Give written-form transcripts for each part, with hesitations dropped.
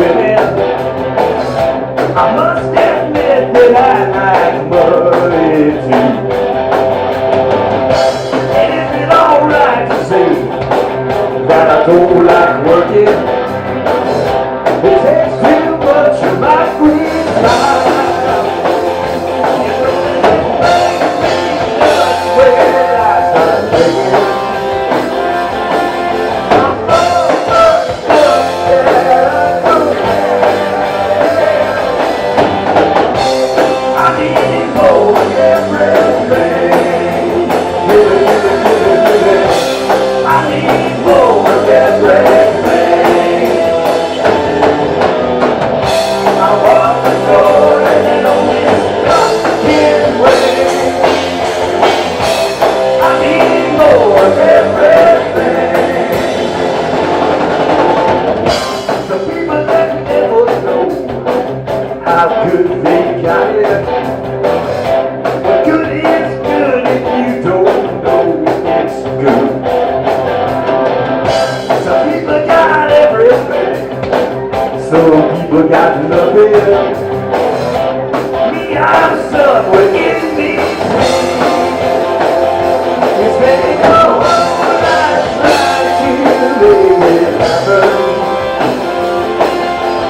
women. I must admit that I like money too. And is it alright to say that I don't like working? It takes too much of my free time. That's where I start thinking. I need more of everything. I need more of everything. I want the door and it only stuck in way. I need more of everything. The people that never know how good they got it. But good is good if you don't know it's good. Some people got everything, some people got nothing. Me, I'm somewhere in between. It's been a whole lot trying to make it happen.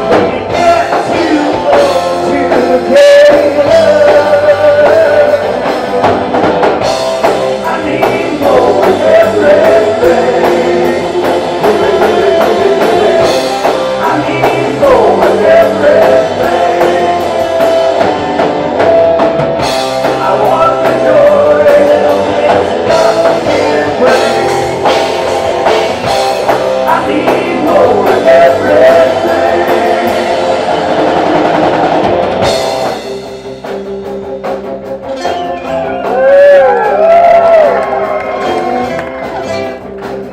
When you get too old to care. I need more of everything. I need more of everything. I want the joy that'll get stuck in way. I need more of everything.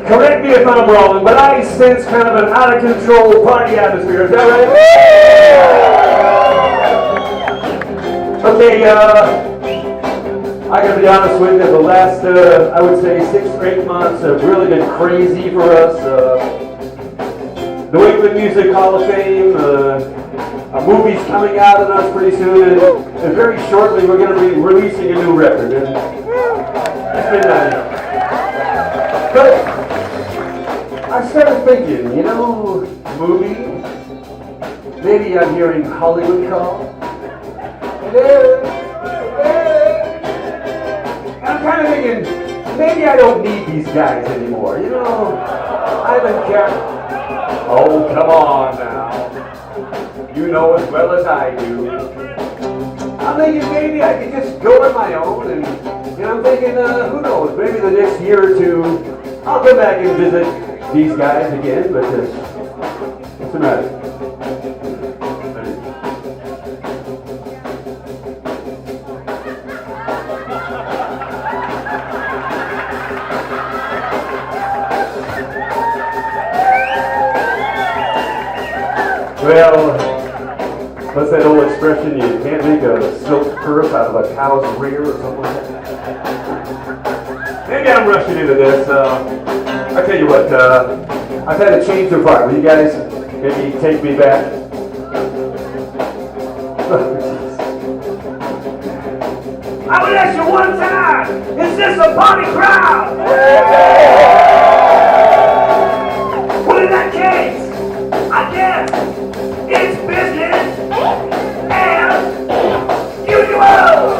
Correct me if I'm wrong, but I sense kind of an out of control party atmosphere. Is that right? Okay, I gotta be honest with you, the last, I would say 6 or 8 months have really been crazy for us. The Wakeman Music Hall of Fame, a movie's coming out on us pretty soon, and very shortly we're gonna be releasing a new record. And it's been nice. But I started thinking, you know, movie, maybe I'm hearing Hollywood call. I'm kind of thinking, maybe I don't need these guys anymore, you know, I've been careful. Oh, come on now, you know as well as I do. I'm thinking maybe I could just go on my own, and I'm thinking, who knows, maybe the next year or two, I'll come back and visit these guys again, but what's the matter? Well, what's that old expression? You can't make a silk purse out of a cow's rear or something like that? Maybe I'm rushing into this. I'll tell you what, I've had a change of heart. Will you guys maybe take me back? I would ask you one time, is this a party crowd? Well, in that case, I guess it's business as usual.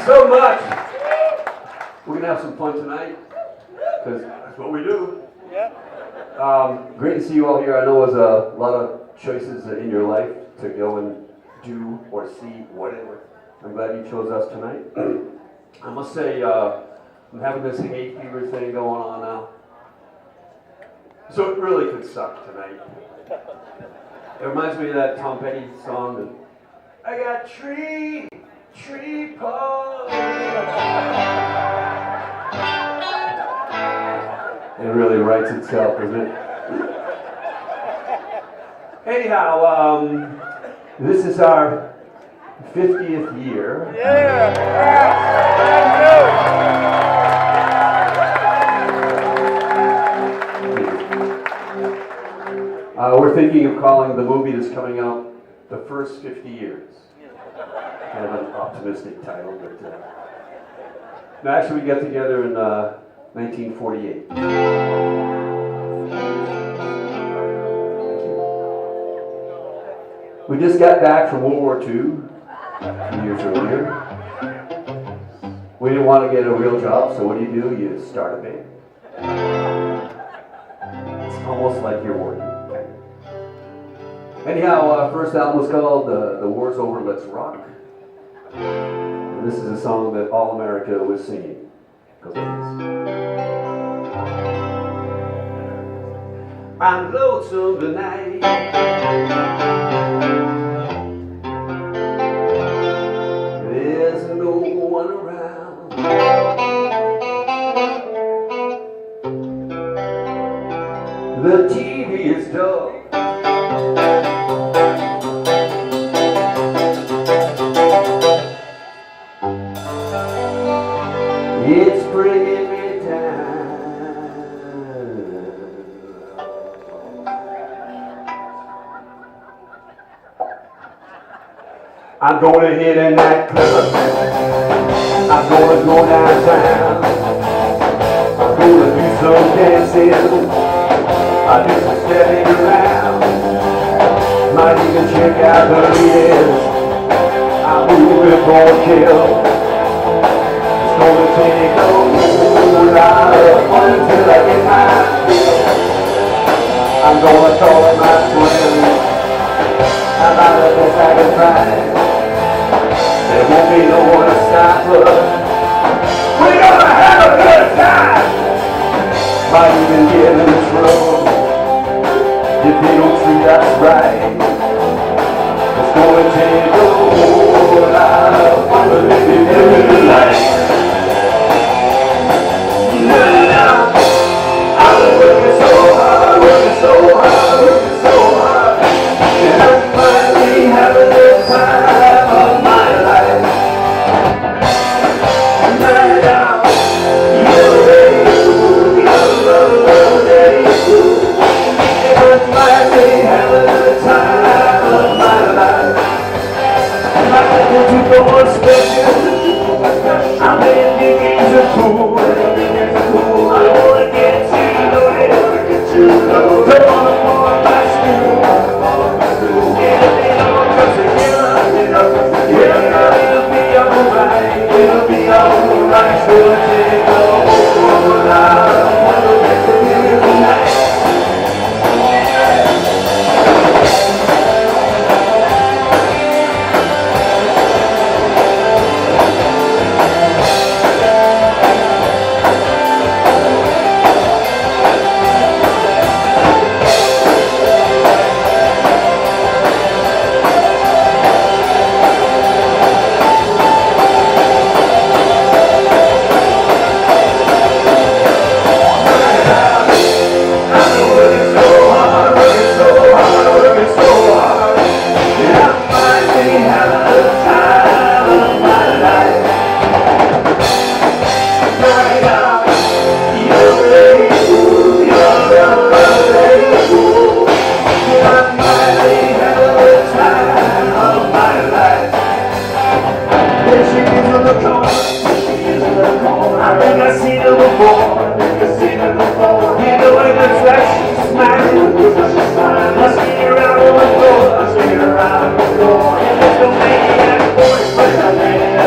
so much. We're going to have some fun tonight, because that's what we do. Great to see you all here. I know there's a lot of choices in your life to go and do or see whatever. I'm glad you chose us tonight. I must say, I'm having this hay fever thing going on now. So it really could suck tonight. It reminds me of that Tom Petty song, that I got tree pollen. It really writes itself, doesn't it? Anyhow, this is our 50th year. We're thinking of calling the movie that's coming out The First 50 Years. Kind of an optimistic title, but no, actually we got together in 1948. We just got back from World War II a few years earlier. We didn't want to get a real job, so what do? You start a band. It's almost like you're working. Anyhow, first album was called The War's Over, Let's Rock. And this is a song that all America was singing. Goes like this. I'm lonesome tonight. There's no one around. The TV is dull. It's bringing me down. I'm gonna hit a nightclub. I'm gonna go downtown. I'm gonna do some dancing. I'll do some stepping around. Might even check out the leaders. I'm moving for a kill. Gonna take a whole lot of fun until I get my fill. I'm gonna call my friends. How about the best I can find? There won't be no one to stop us. We're gonna have a good time. Might even get in trouble if they don't treat us right. It's gonna take a whole lot of fun to live in the light. I'm working so hard, working so hard, working so hard. And I finally having the time of my life. Night out, you're ready, you're ready. And I finally having the time of my life. I'm going to go on special. I'm in the games of pool. I wanna get to know it. Don't wanna fall on my stool. Yeah, they don't come together. Yeah, it'll be alright. It'll be alright. So take a whole lot of fun to get to you tonight.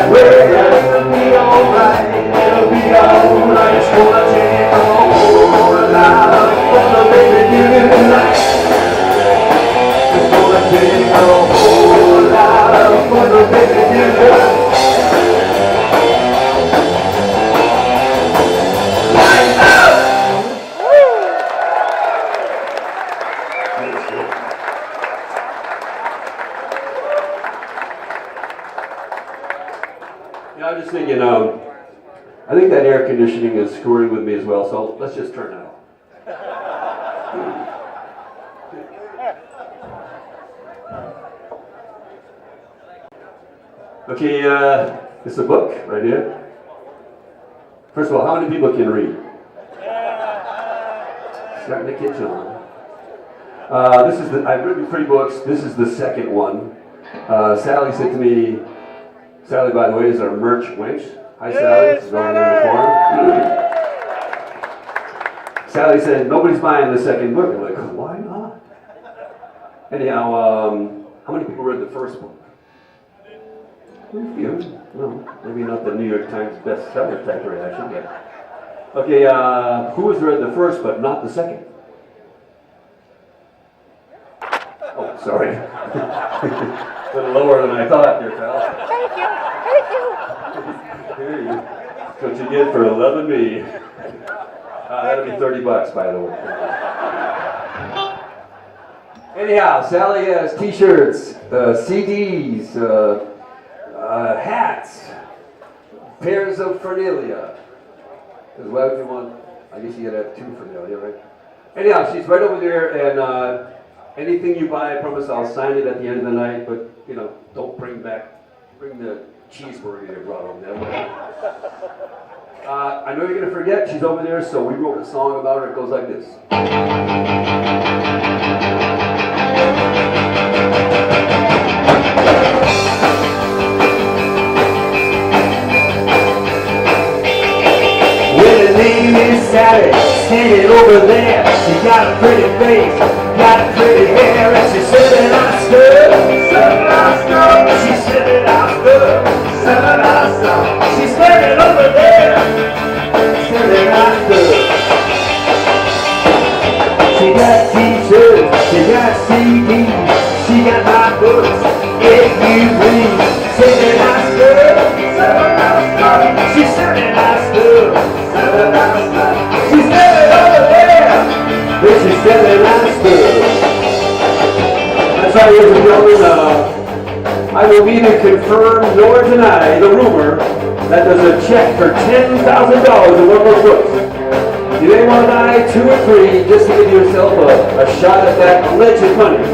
We're I was just thinking, I think that air conditioning is screwing with me as well, so let's just turn it off. Okay, it's a book right here. First of all, how many people can read? Starting to catch on. I've written 3 books. This is the second one. Sally said to me, Sally, by the way, is our merch wench. Hi, Sally. She's over there in the corner. Sally said, nobody's buying the second book. I'm like, why not? Anyhow, how many people read the first book? A few. No, maybe not the New York Times bestseller type reaction, but... Okay, who has read the first but not the second? Oh, sorry. A little lower than I thought there, pal. Thank you. Here you. That's what you get for loving me. That'll be $30, by the way. Anyhow, Sally has T-shirts, CDs, hats, pairs of Fernelia. Because why would you want? I guess you gotta have 2 Fernelia, right? Anyhow, she's right over there, and anything you buy, I promise I'll sign it at the end of the night. But don't bring the cheeseburger you brought over there. I know you're gonna forget. She's over there, so we wrote a song about her. It goes like this. Sally, standing over there, she got a pretty face, got pretty hair, and she said that I stood, she said that I stood, she's standing over there, said that I stood. She got T-shirts, she got CDs, she got my books, if you please, said that I stood, she said that I stood, she said it over there, but she said it last year. That's right, ladies and gentlemen, I will neither confirm nor deny the rumor that there's a check for $10,000 in one of those books. You may want to buy 2 or 3 just to give yourself a shot at that alleged money.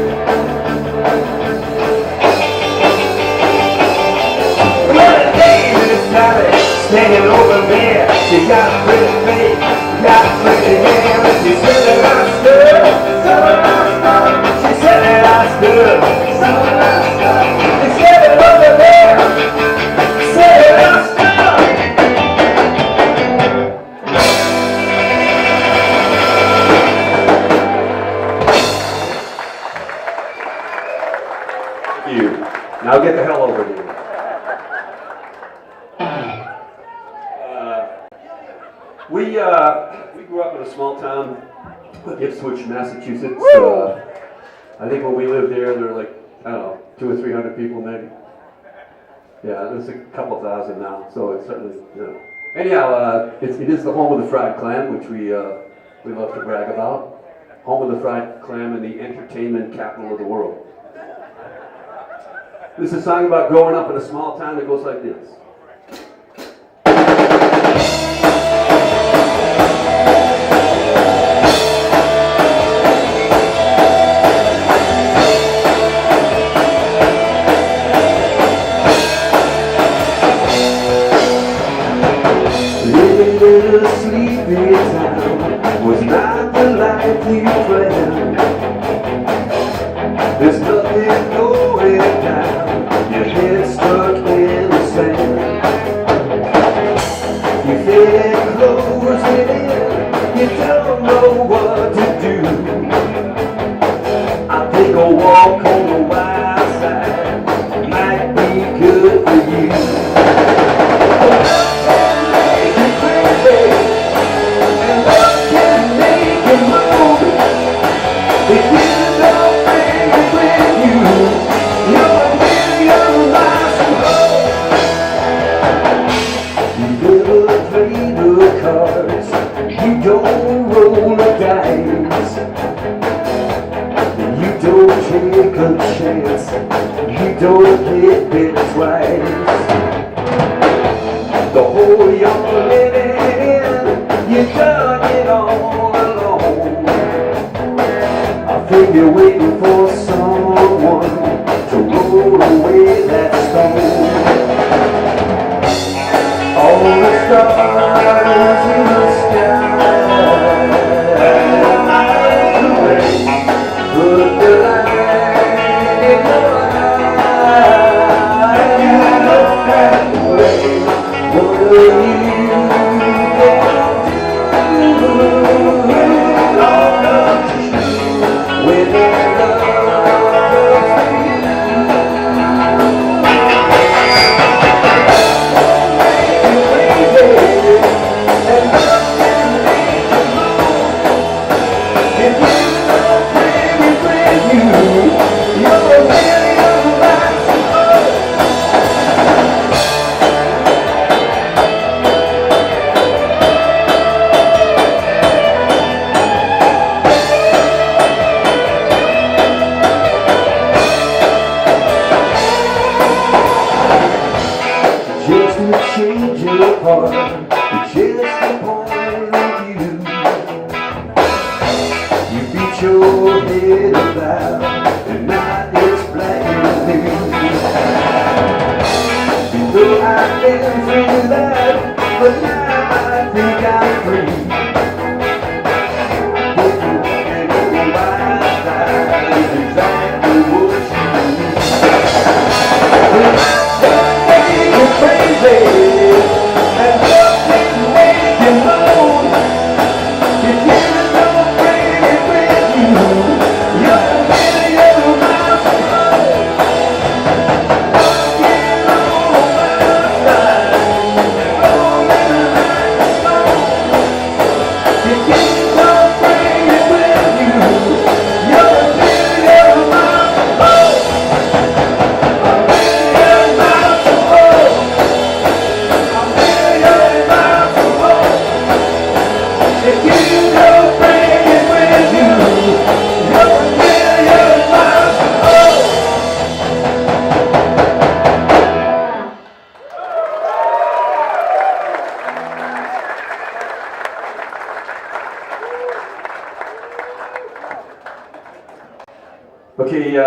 What a day this Sally, standing over there, she got a pretty face, got pretty hair, and she said that I stood, she said that I stood, she said it over there, said that I stood. Thank you. Now get the hell over here. We grew up in a small town, Ipswich, Massachusetts. I think when we lived there were like, I don't know, 200 or 300 people maybe. Yeah, there's a couple thousand now, so it's certainly, Anyhow, it is the home of the fried clam, which we love to brag about. Home of the fried clam and the entertainment capital of the world. This is a song about growing up in a small town that goes like this. There's nothing going down, your head stuck in the sand. You feel closing in, you don't know what to do. I think a walk on the wild side might be good for you. Love can make you crazy, and love can make you move. If you don't bring it with you, you're a million miles from home. You never play the cards, you don't roll the dice, you don't take a chance, you don't get bit twice. the hole you're living in, you dug it all alone. I think you're waiting for someone to roll away that stone. All the stars in the sky, put the light in your eye. You look that way, what are you gonna do when their love comes to you? Just to change your heart, just the point of view. You beat your head about, and now it's black and blue. You know I've been through that, but now I think I'm free. And over my side is exactly what you need. You're crazy, and nothing make you moan. If you don't bring it with you, you're a million miles away. Walking on my side, rolling like a stone. If you don't bring it with you, you're a million miles away. A million miles away. If you don't bring it with you, you're a million miles away. Okay, I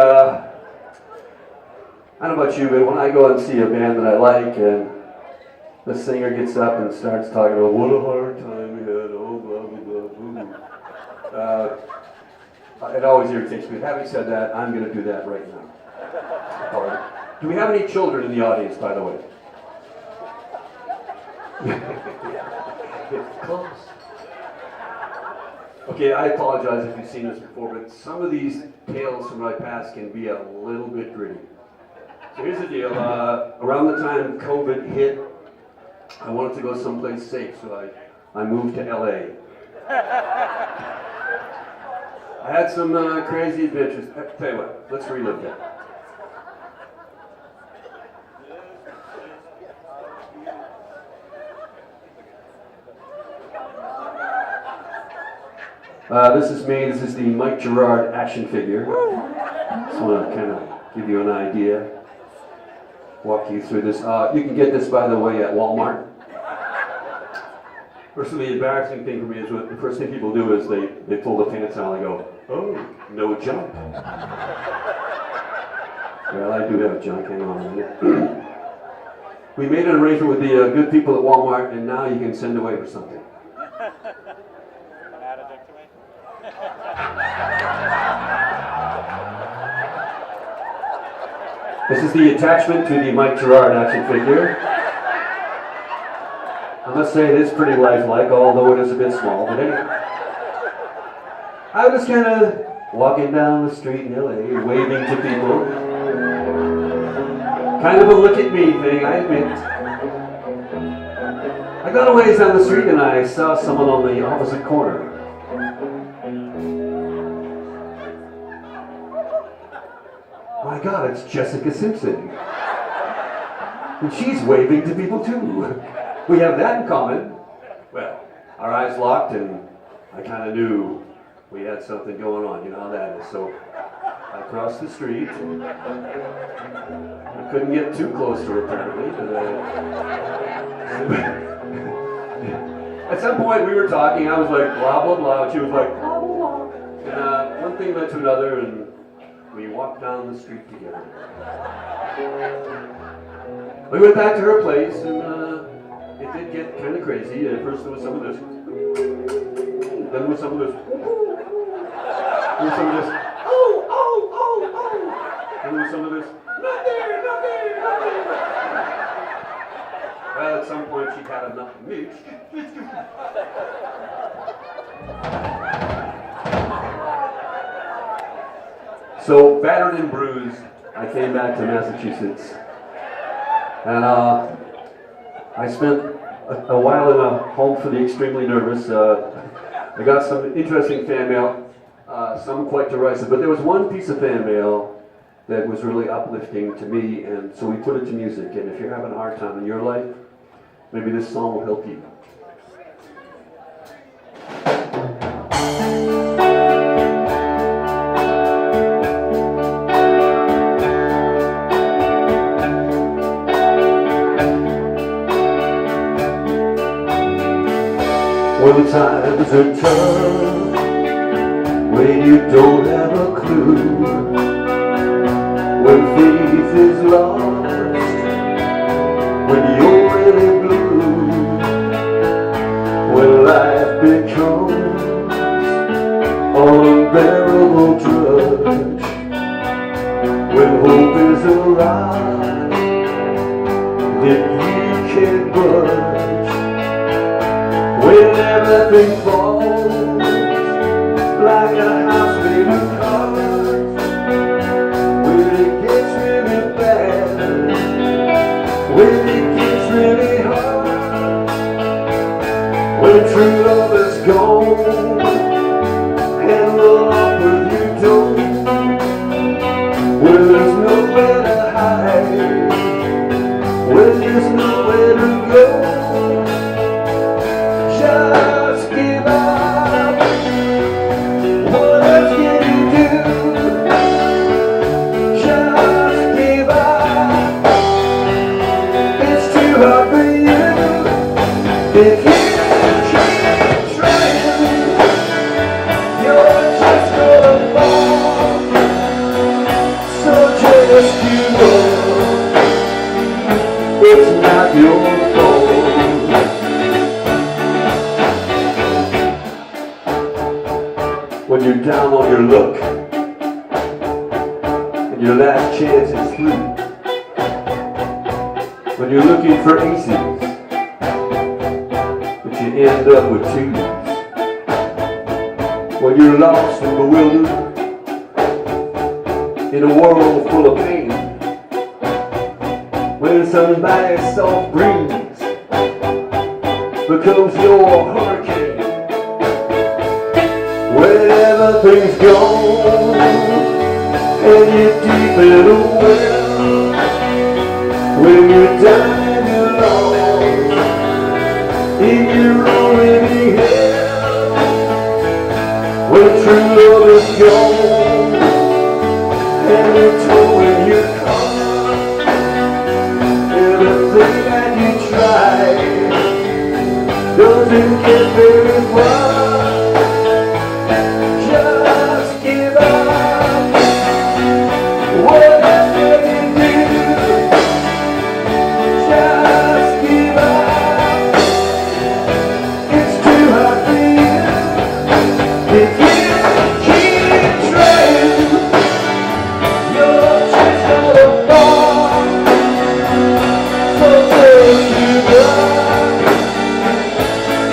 don't know about you, but when I go and see a band that I like and the singer gets up and starts talking about what a hard time we had, oh blah blah blah blah. It always irritates me. Having said that, I'm going to do that right now. Do we have any children in the audience, by the way? It's close. Okay, I apologize if you've seen this before, but some of these tales from my past can be a little bit gritty. So here's the deal. Around the time COVID hit, I wanted to go someplace safe, so I moved to LA. I had some crazy adventures. Tell you what, let's relive that. This is me. This is the Mike Gerard action figure. Just want to kind of give you an idea. Walk you through this. You can get this, by the way, at Walmart. First, the embarrassing thing for me is what the first thing people do is they pull the pants down and they go, oh, no junk. Well, I do have junk, hang on a minute. We made an arrangement with the good people at Walmart, and now you can send away for something. This is the attachment to the Mike Gerard action figure. I must say it is pretty lifelike, although it is a bit small, but anyway. I was kind of walking down the street in LA, waving to people. Kind of a look at me thing, I admit. I got a ways down the street and I saw someone on the opposite corner. My God, it's Jessica Simpson. And she's waving to people too. We have that in common. Well, our eyes locked and I kind of knew we had something going on, you know how that is. So across the street. I couldn't get too close to her apparently, but at some point we were talking, I was like blah blah blah, and she was like blah blah blah. And one thing led to another, and we walked down the street together. We went back to her place, and it did get kind of crazy. At first there was some of this, then there was some of this, there was some of this, and there was some of this, not there, not there, not there. Well, at some point she had enough of me. So, battered and bruised, I came back to Massachusetts. And I spent a while in a home for the extremely nervous. I got some interesting fan mail, some quite derisive, but there was one piece of fan mail that was really uplifting to me, and so we put it to music. And if you're having a hard time in your life, maybe this song will help you. When the times are tough, when you don't have a clue, when faith is lost, when you're really blue, when life becomes an unbearable drudge, when hope is around, then you can't budge. When everything falls like a house made of cards, when it gets really bad, when it gets really hard, when true love is gone and the love with you don't, when there's nowhere to hide, when there's nowhere to go. Just give up. What else can you do? Just give up. It's too hard for you. If you keep trying, you're just gonna fall. So just give up. It's not your fault. When you're down on your luck and your last chance is through, when you're looking for aces but you end up with twos, when you're lost and bewildered in a world full of pain, when somebody's soft breeze becomes your hurricane, when everything's gone and you're deep in a well, when you're down and you're lost in your own living hell, when true love is gone and you're towing your car, everything that you try doesn't get very far.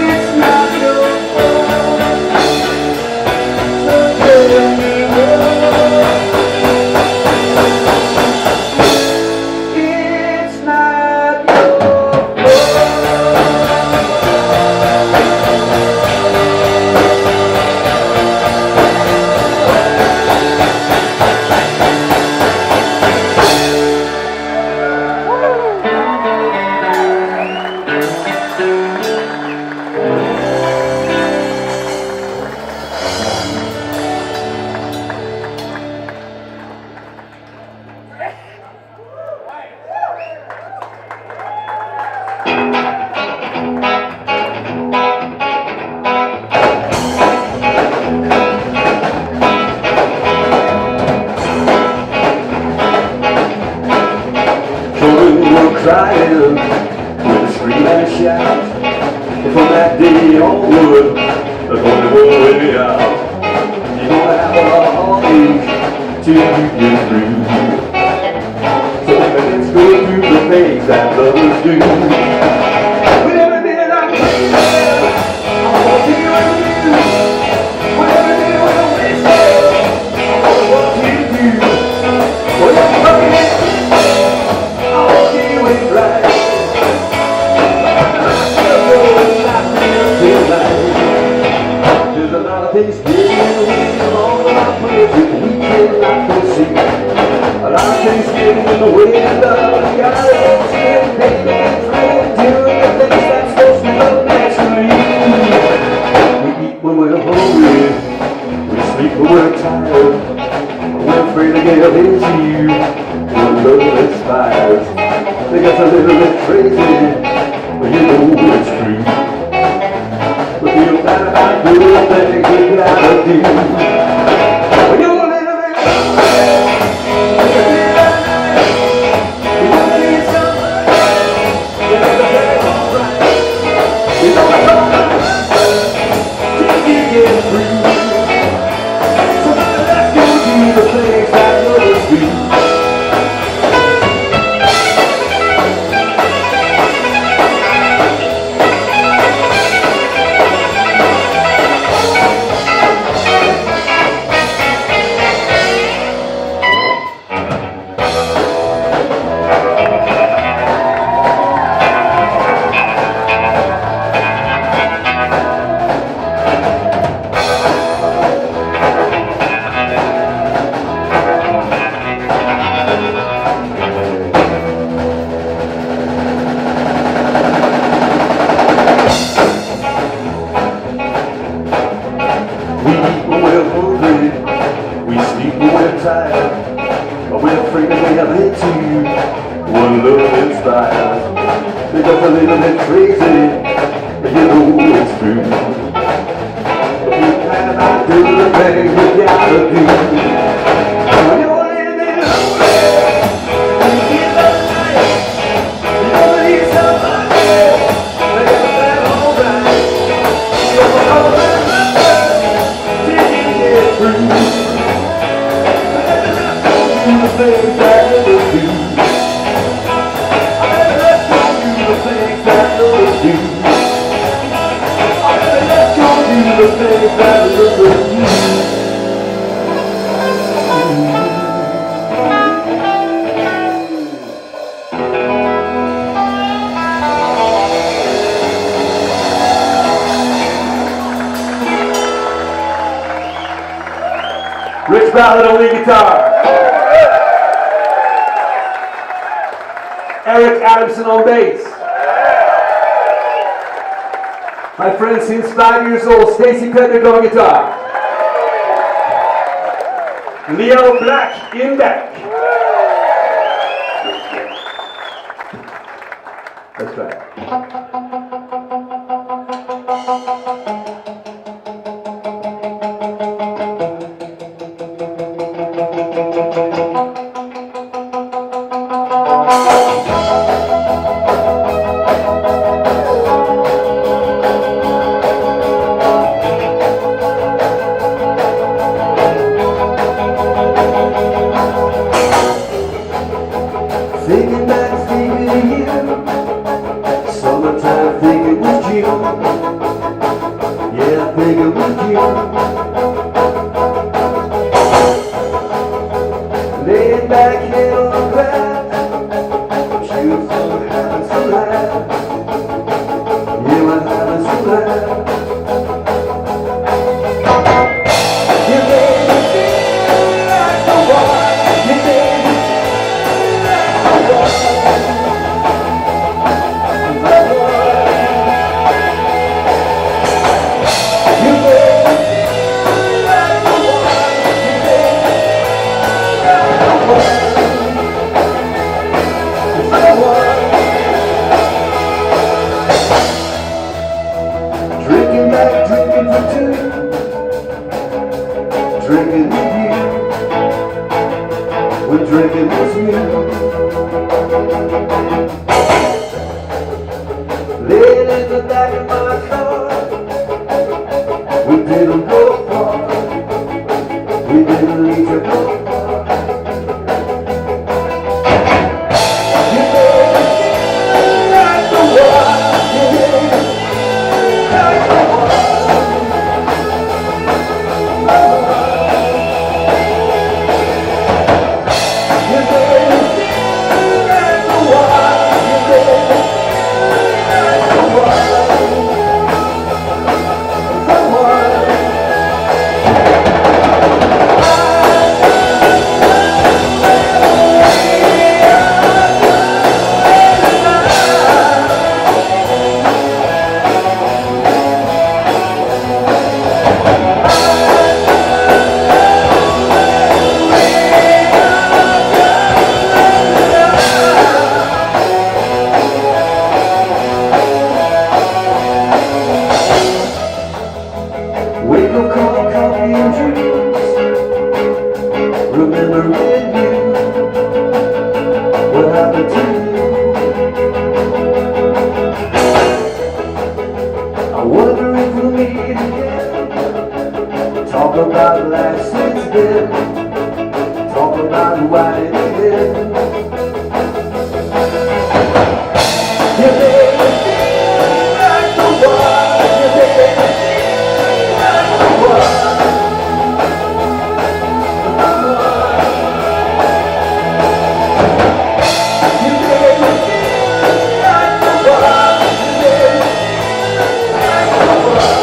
It's not your fault. trying with a scream and a shout. And from that day onward, they're gonna go way out. You're gonna have a lot of heartache till you get through. So let's go through the things that lovers do. Whatever it is I'm crazy, I want to be with you. Whatever it is when I'm wasted, I want to do. Whatever it is, I want to do it right. There's a lot of things getting along with our plans that we cannot foresee. A lot of things getting in the way of love. We gotta understand, baby, and friend, doing the things that's supposed to come naturally. We eat when we're hungry, we sleep when we're tired. We're afraid to get into you when love expires. Think it's a little bit crazy, but you know it's true. But feel bad about doing things you gotta do. When you're a little bit Ballad on lead guitar. Eric Adamson on bass. My friend since 5 years old, Stacy Pedrick on guitar. Leo Black in back. That's right. Thinking back, thinking of you. Summertime me again. Talk about life since then. Talk about why it is. You make me feel like the one. You make me feel like the one. You make me feel like the one. You make me feel like the one.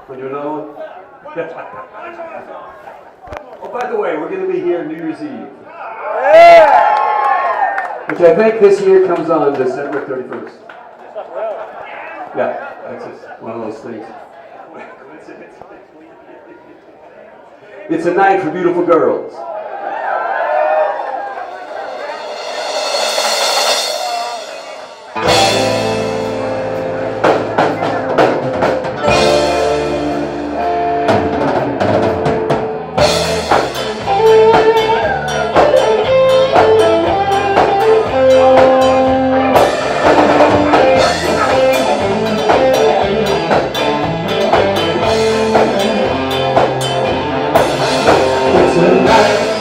When you know. Oh, by the way, we're going to be here New Year's Eve. Which I think this year comes on December 31st. Yeah, that's just one of those things. It's a night for beautiful girls. Tonight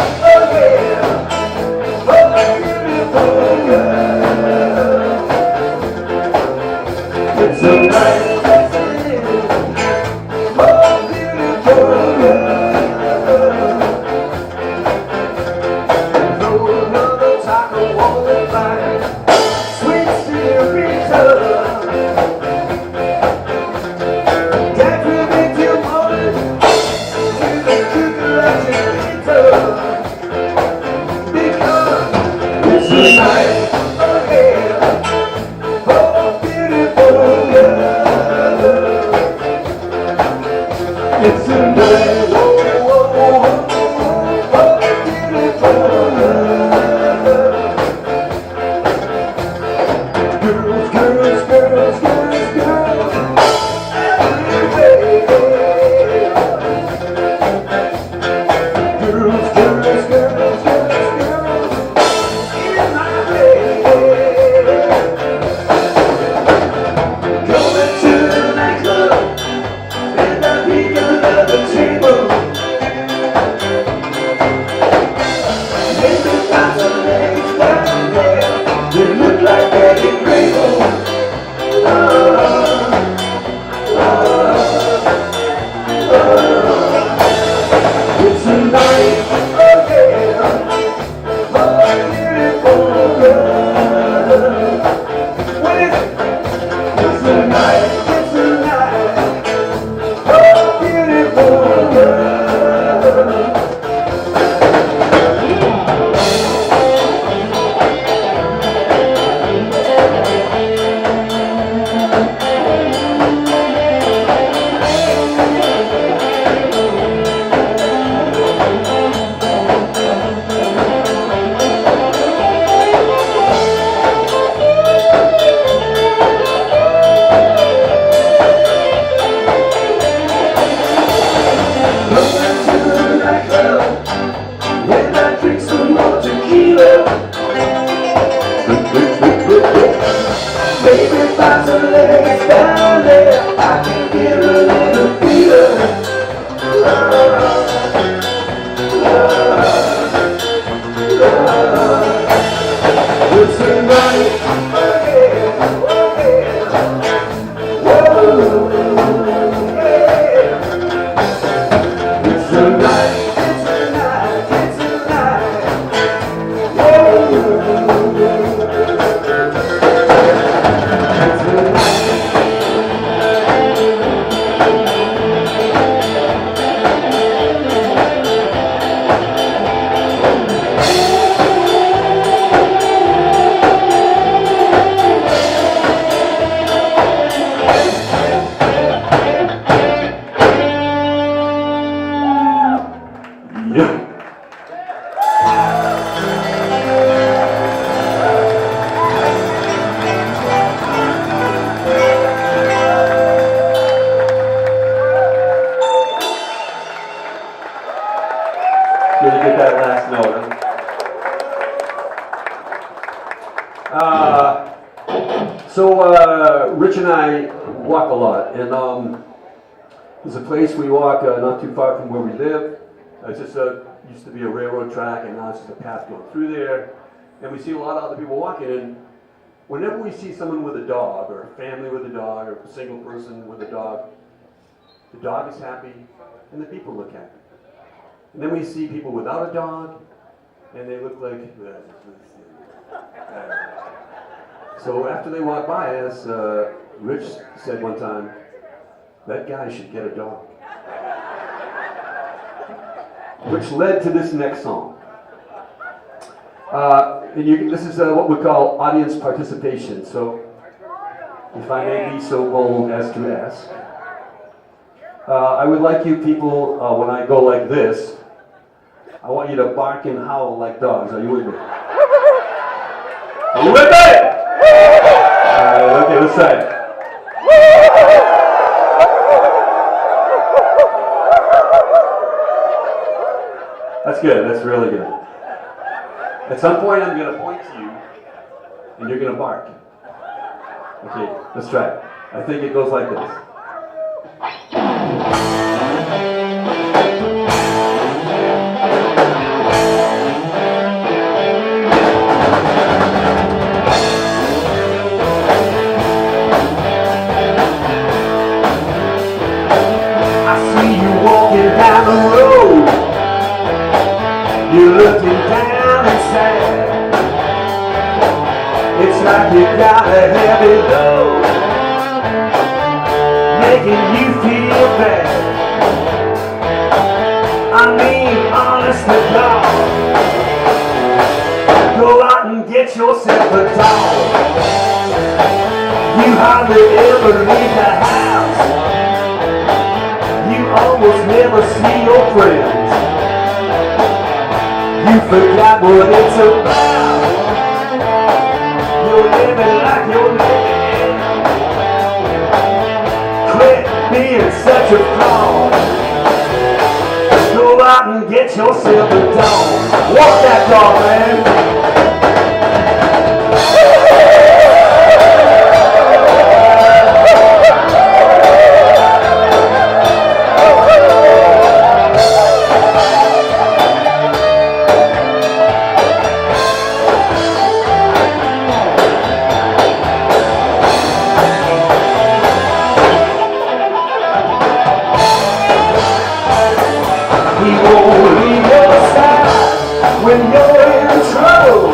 Rich and I walk a lot, and there's a place we walk not too far from where we live. It's just used to be a railroad track, and now it's just a path going through there. And we see a lot of other people walking, and whenever we see someone with a dog, or a family with a dog, or a single person with a dog, the dog is happy, and the people look happy. And then we see people without a dog, and they look like... So after they walked by us, Rich said one time, that guy should get a dog. Which led to this next song. This is what we call audience participation. So, if I may be so bold as to ask, I would like you people, when I go like this, I want you to bark and howl like dogs. Are you with me? Are you with me? Okay, let's say. That's good, that's really good. At some point I'm going to point to you and you're going to bark. Okay, let's try it. I think it goes like this. Down the road, you're looking down and sad. It's like you got a heavy load, making you feel bad. I mean, honest to God, go out and get yourself a dog. You hardly ever leave the house. Almost never see your friends. You forgot what it's about. You're living like you're living. Quit being such a fraud. Go out and get yourself a dog. Walk that dog, man. When you're in trouble,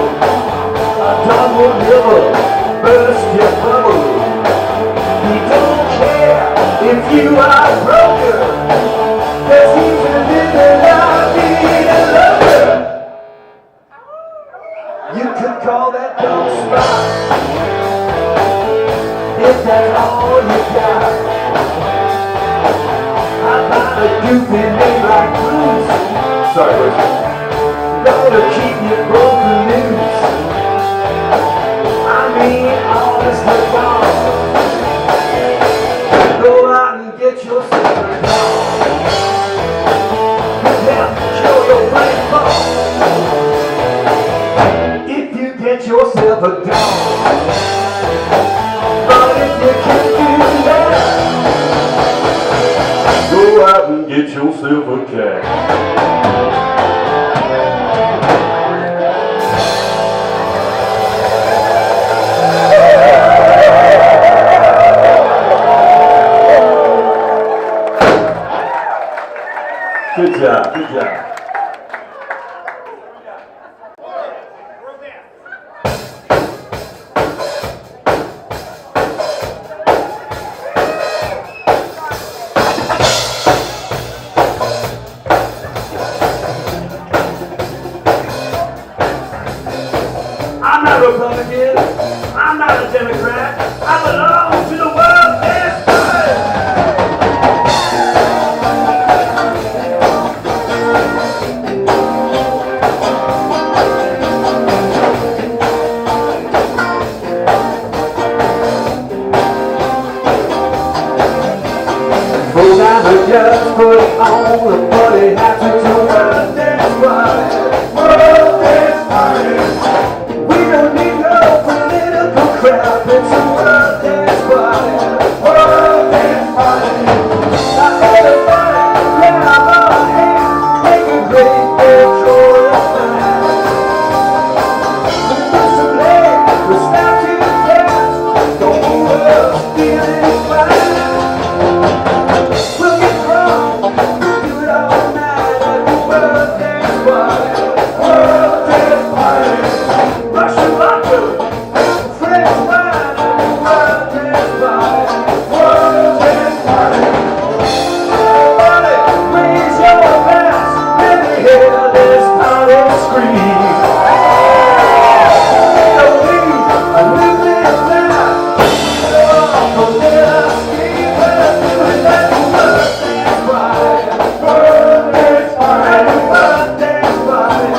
a dog will never burst your bubble. He don't care if you are broken, 'cause he's a living out being a lover. You could call that dog smart, if that's all you got. How about a goofy name like Bruce? Sorry, Bruce. Gonna keep you broken loose. I mean, honest to God, go out and get yourself a dog. Now, show your brain ball. If you get yourself a dog, but if you can't do that, go out and get yourself a cat. Republican. I'm not a Democrat. I belong to the world best party. Obama just put on the party hat to world dance party. World dance party. We don't need no political crap. It's a world dance party. World dance party. Now everybody grab our hands, make a great big joyous night. With some legs, we stop to the dance. Don't move us, feeling fine. We'll get drunk, we'll do it all night at the world dance party. World dance party. Russian vodka, French wine at the world dance party. World dance party. Everybody, raise your glass, let me hear this party scream. Don't need a nuclear plant. Don't let us scream. Let's do it at the world dance party. World dance party. At the world dance party.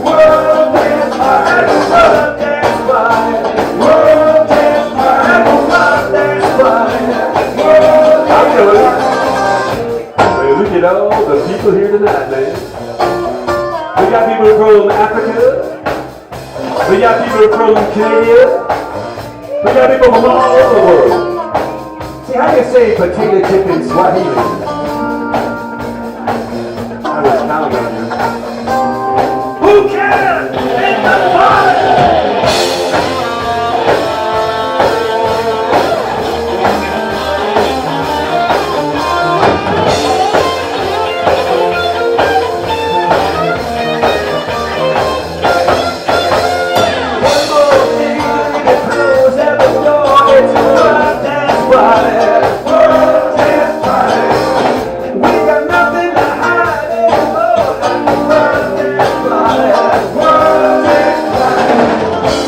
World dance party. At the world dance party. World dance party. At the world dance party. World dance party. Well, look at all the people here tonight, man. We got people from Africa. We got people from Canada. We got people from all over the world. See, how do you say potato chip in Swahili? I was counting on you. Who cares? It's the party! One more thing, it blows at the door. It's a world dance party. World dance party. We got nothing to hide anymore. At the world dance party. World dance party.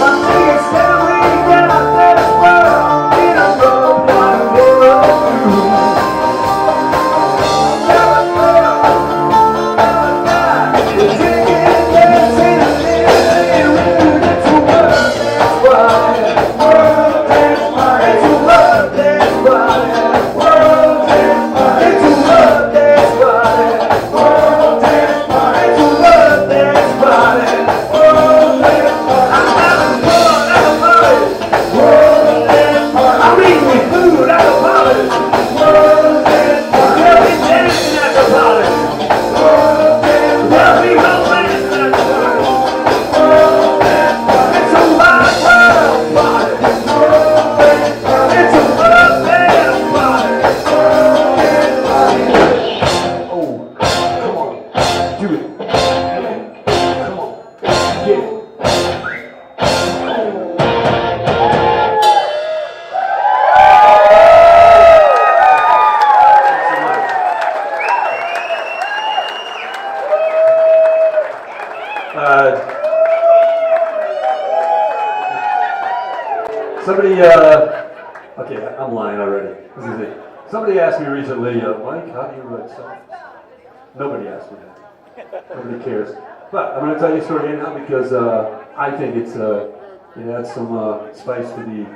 I think it's time we get out this world in a roadblock world view. Never fail, never die. We're drinking, dancing, and living rude. It's a world dance party. World dance party. It's a world dance party. World dance party. It's a world dance party. World dance party. It's a world dance party. World dance party. I'm having fun at the party. World dance party. I'm eating food at the party. World dance party. We'll be dancing at the party. World dance party. We'll be romancing at the party. World dance party. It's a wide world party. World dance party. It's a world dance party. World dance party. Oh, come on, do it. Come on, get it. Somebody, okay, I'm lying already. This is it. Somebody asked me recently, Mike, how do you write songs? Nobody asked me that. Nobody cares. But I'm going to tell you a story anyhow because I think it adds some spice to the.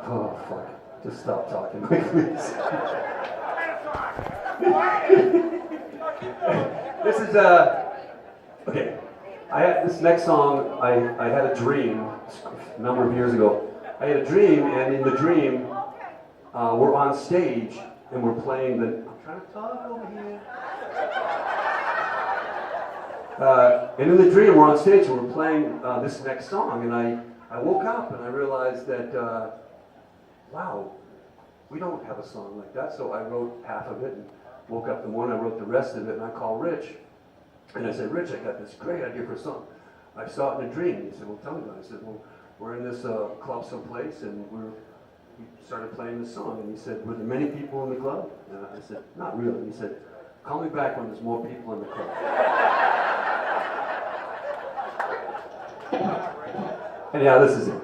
Oh fuck! Just stop talking, Mike, please. This is okay. I had this next song. I had a dream a number of years ago. I had a dream, and in the dream, we're on stage and we're playing the. I'm trying to talk over here. And in the dream, we're on stage and we're playing this next song, and I woke up and I realized that, wow, we don't have a song like that. So I wrote half of it and woke up the morning, I wrote the rest of it, and I called Rich. And I said, Rich, I got this great idea for a song. I saw it in a dream. He said, well, tell me about it. I said, well, we're in this club someplace, and we started playing this song. And he said, were there many people in the club? And I said, not really. He said, call me back when there's more people in the club. And yeah, this is it.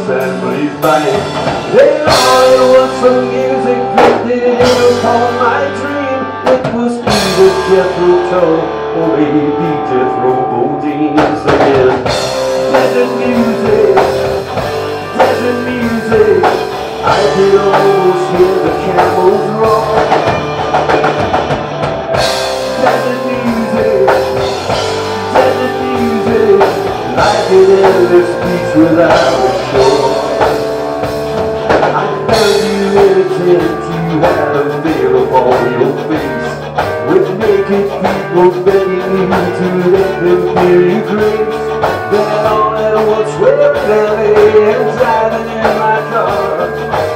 Assemblies buying. They all want some music drifted in upon my dream. It was either Jethro Tull or maybe Jethro Bodine singing. Desert music, desert music. I could almost hear the camels roar. Desert music, desert music. Like an endless beach without a shore. I found you in a tent, you had a veil upon your face, with naked people begging you to let them hear your grace. Then all at once were belly and driving in my car.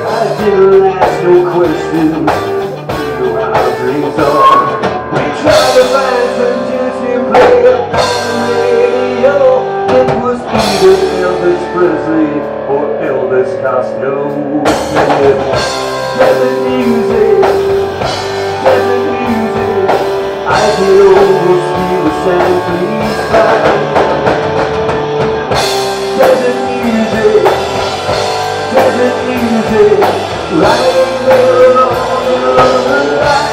I didn't ask no questions, you know how dreams are. We tried to find some gypsy play upon the radio. It was either Elvis Presley or Elvis Costello. Desert music, desert music. I could almost feel the sand please fly. Desert music, desert music. Right there along the line.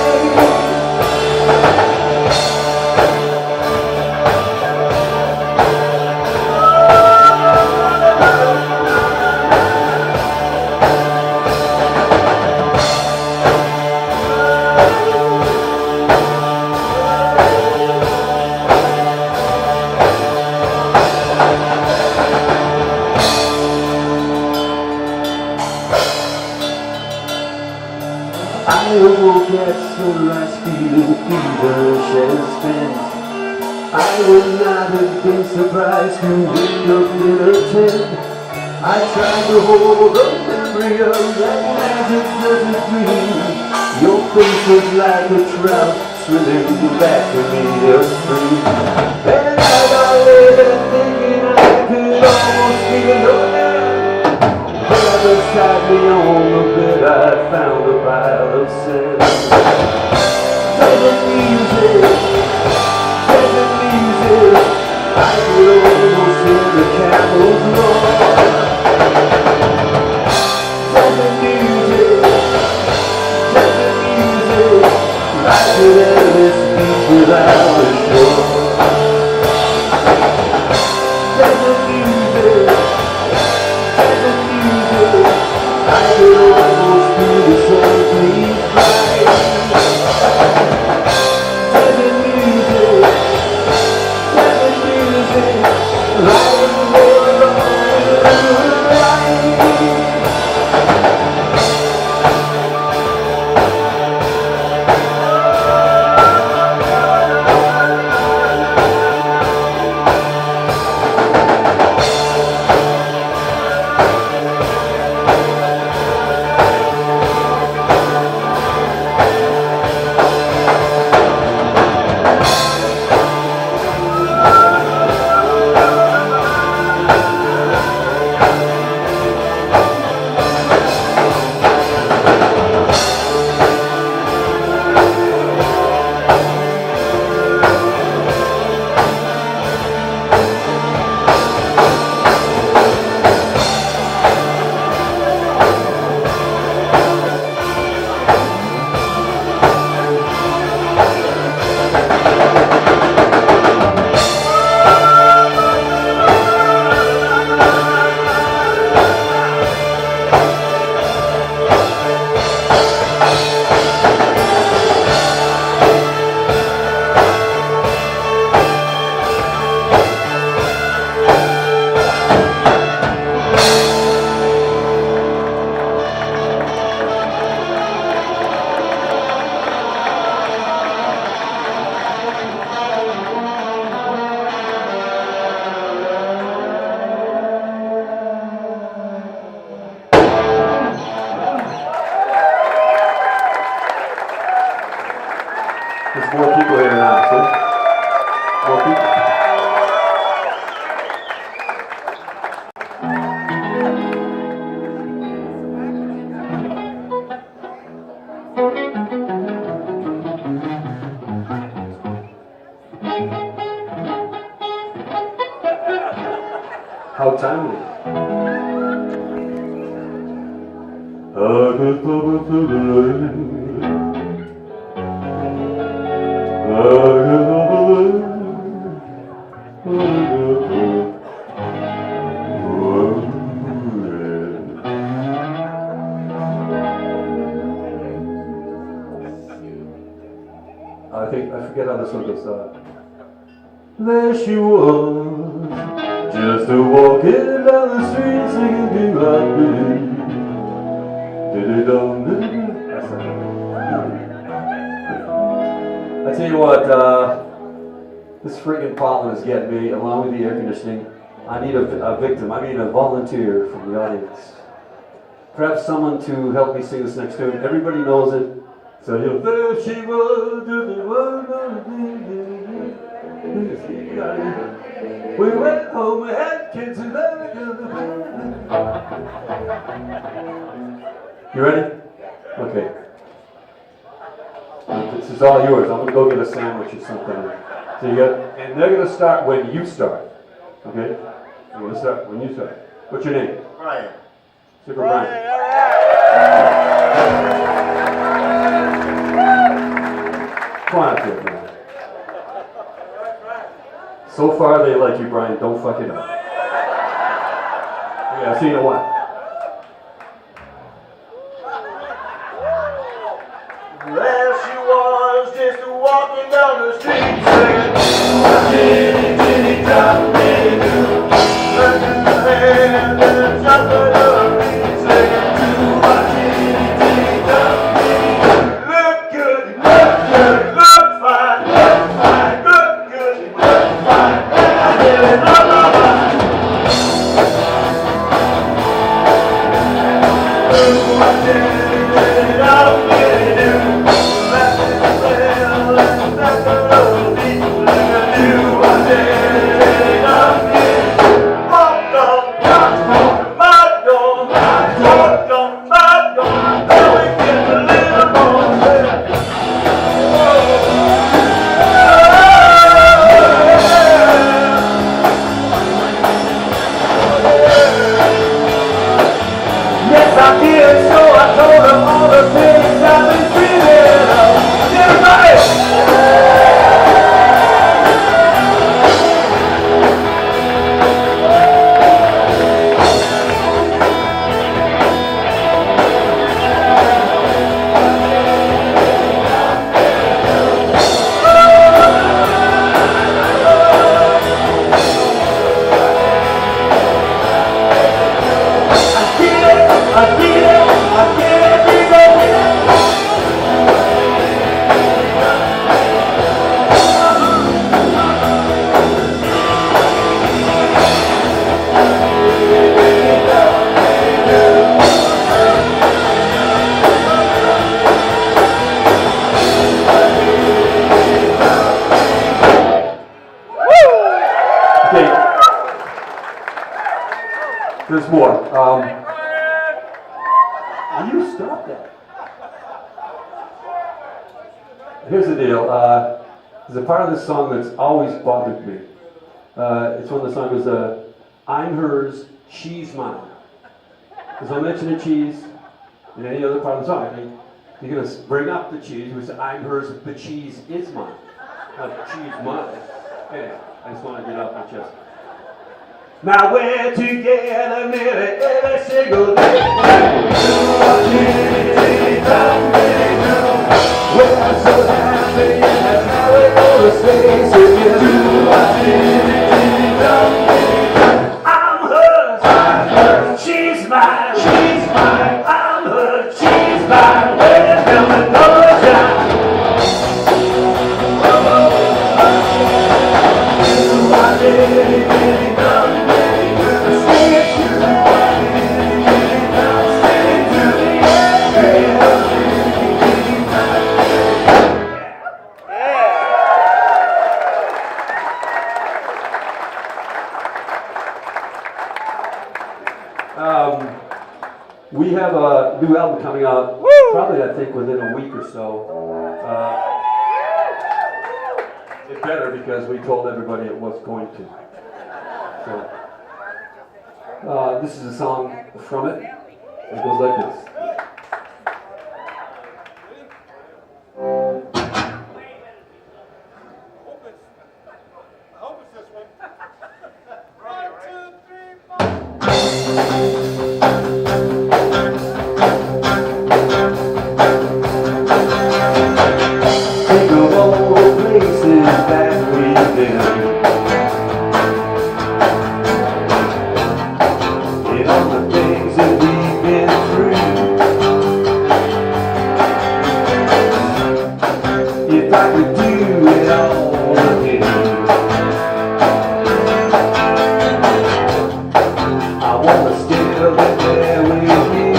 I woke at sunrise feeling feverish and spent. I would not have been surprised to wake up in a tent. I tried to hold the memory of that magic desert dream. Your face was like a trout swimming back to me upstream. And I got later thinking I could almost feel your hand. There beside me on the bed I found a pile of sand. Desert music, desert music. I could almost hear the camels roar. Desert music, desert music. Like an endless beach without a shore. Desert music, desert music. I could almost feel the sun please fly. Desert music, desert music. Like the world on the line. There's more people here now, so more people. long time with I forget how this one goes. There she was, just a walking down the street singing "Do I Believe." I tell you what, this friggin' pollen is getting me, along with the air conditioning. I need a victim, I mean a volunteer from the audience. Perhaps someone to help me sing this next tune. Everybody knows it. So you'll there she was, just a we went home, we had kids and you ready? Okay. This is all yours. I'm gonna go get a sandwich or something. So you got, and they're gonna start when you start. Okay? They're gonna start when you start. What's your name? Brian. Super Brian. Come on up here, man. So far they like you, Brian. Don't fuck it up. Yeah, I'll see you in a while. There she was, just walking down the street, singing, "Diddy, diddy, drop, diddy, do." Looking the hand and the chocolate of me, singing, "Diddy, diddy, drop, diddy, do." Look good, look good, look fine, look good, look fine. And I did it on my mind. Ooh, I did it, I'll get it, do. There's more. Will you stop that? Here's the deal. There's a part of this song that's always bothered me. It's when the song goes, "I'm hers, she's mine." There's no mention of cheese in any other part of the song. I mean, you're going to bring up the cheese. You say, "I'm hers, the cheese is mine." Not cheese mine. Anyway, I just want to get it off my chest. Now we're together nearly every single day. We're so happy and that's how we're gonna stay. So you do I'm hers, she's mine, I'm hers, she's mine. We're coming no shine. We have a new album coming out, probably I think within a week or so. It better because we told everybody it was going to. So, This is a song from it. It goes like this. Think of all the places that we've been, and all the things that we've been through. If I could do it all again, I wanna still be there with you.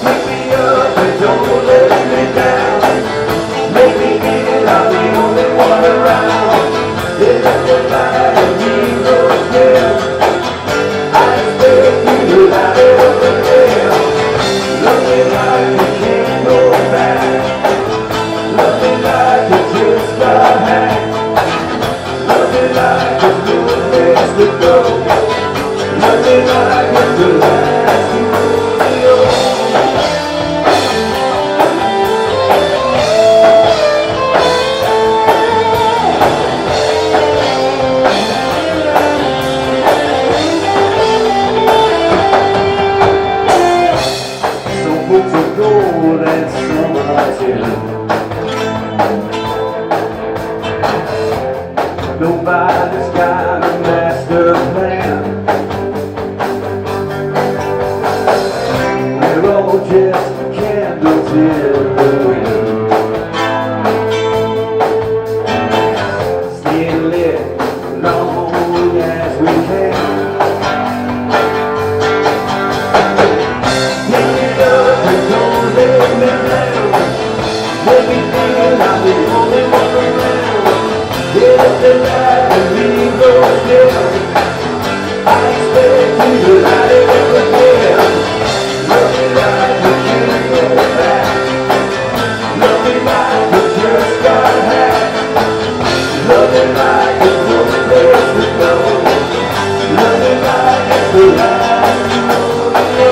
Pick me up and don't let me down. Make me feel I'm the only one around. It's nothing like a hero still. I expect you to light it up again. Love me like you can't go back. Love me like you just got hacked. Love me like there's no place to go. Love me like it's the last rodeo. Some folks are gold and some are tin. Nobody's got a master plan. We're all just candles in the wind, staying lit long as we can. Pick it up and don't let me down. Let me feel I'm the only one around. Get up the light and we go down. I expect you to light it up again. Love me like you can't go back. Love me like you just got hacked. Love me like there's no place to go. Love me like it's the last rodeo.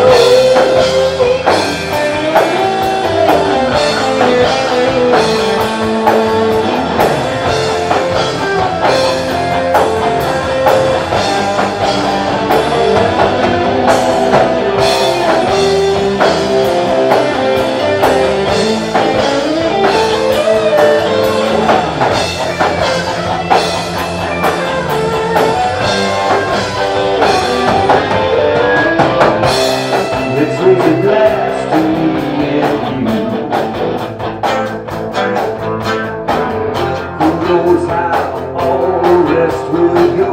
Let's raise a glass to me and you. Who knows how all the rest will go?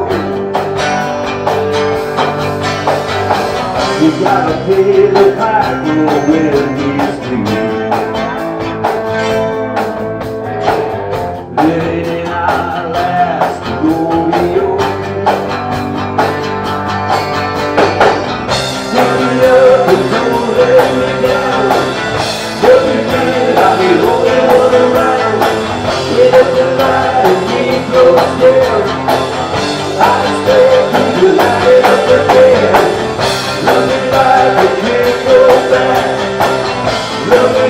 We gotta pay the piper when he's due. Living in our last rodeo. Pick me up and don't let me down. Let me feel I'm the only one around. Get up the light and we go down. I expect you to light it up again. Love me like you can't go back. Love me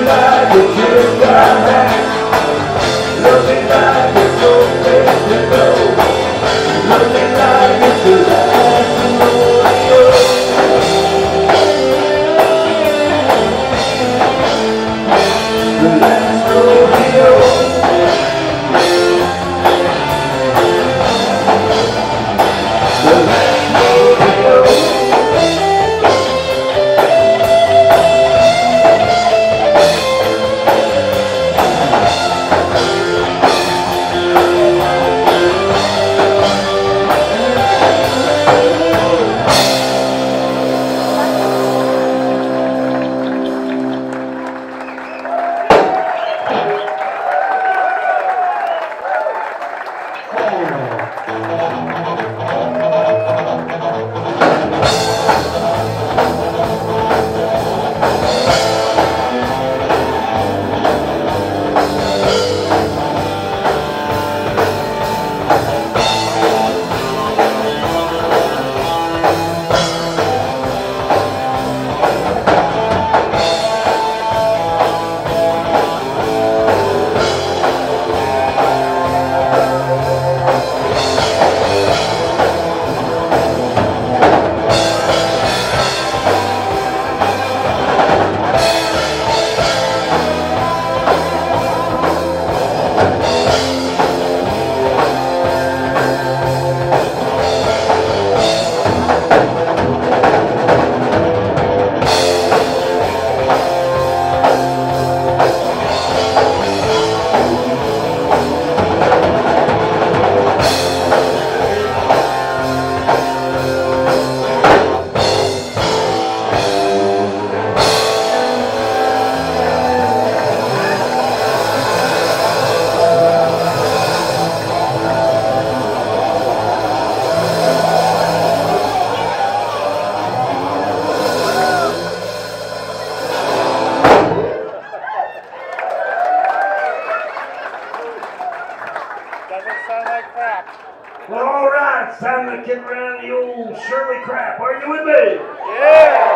baby. Yeah.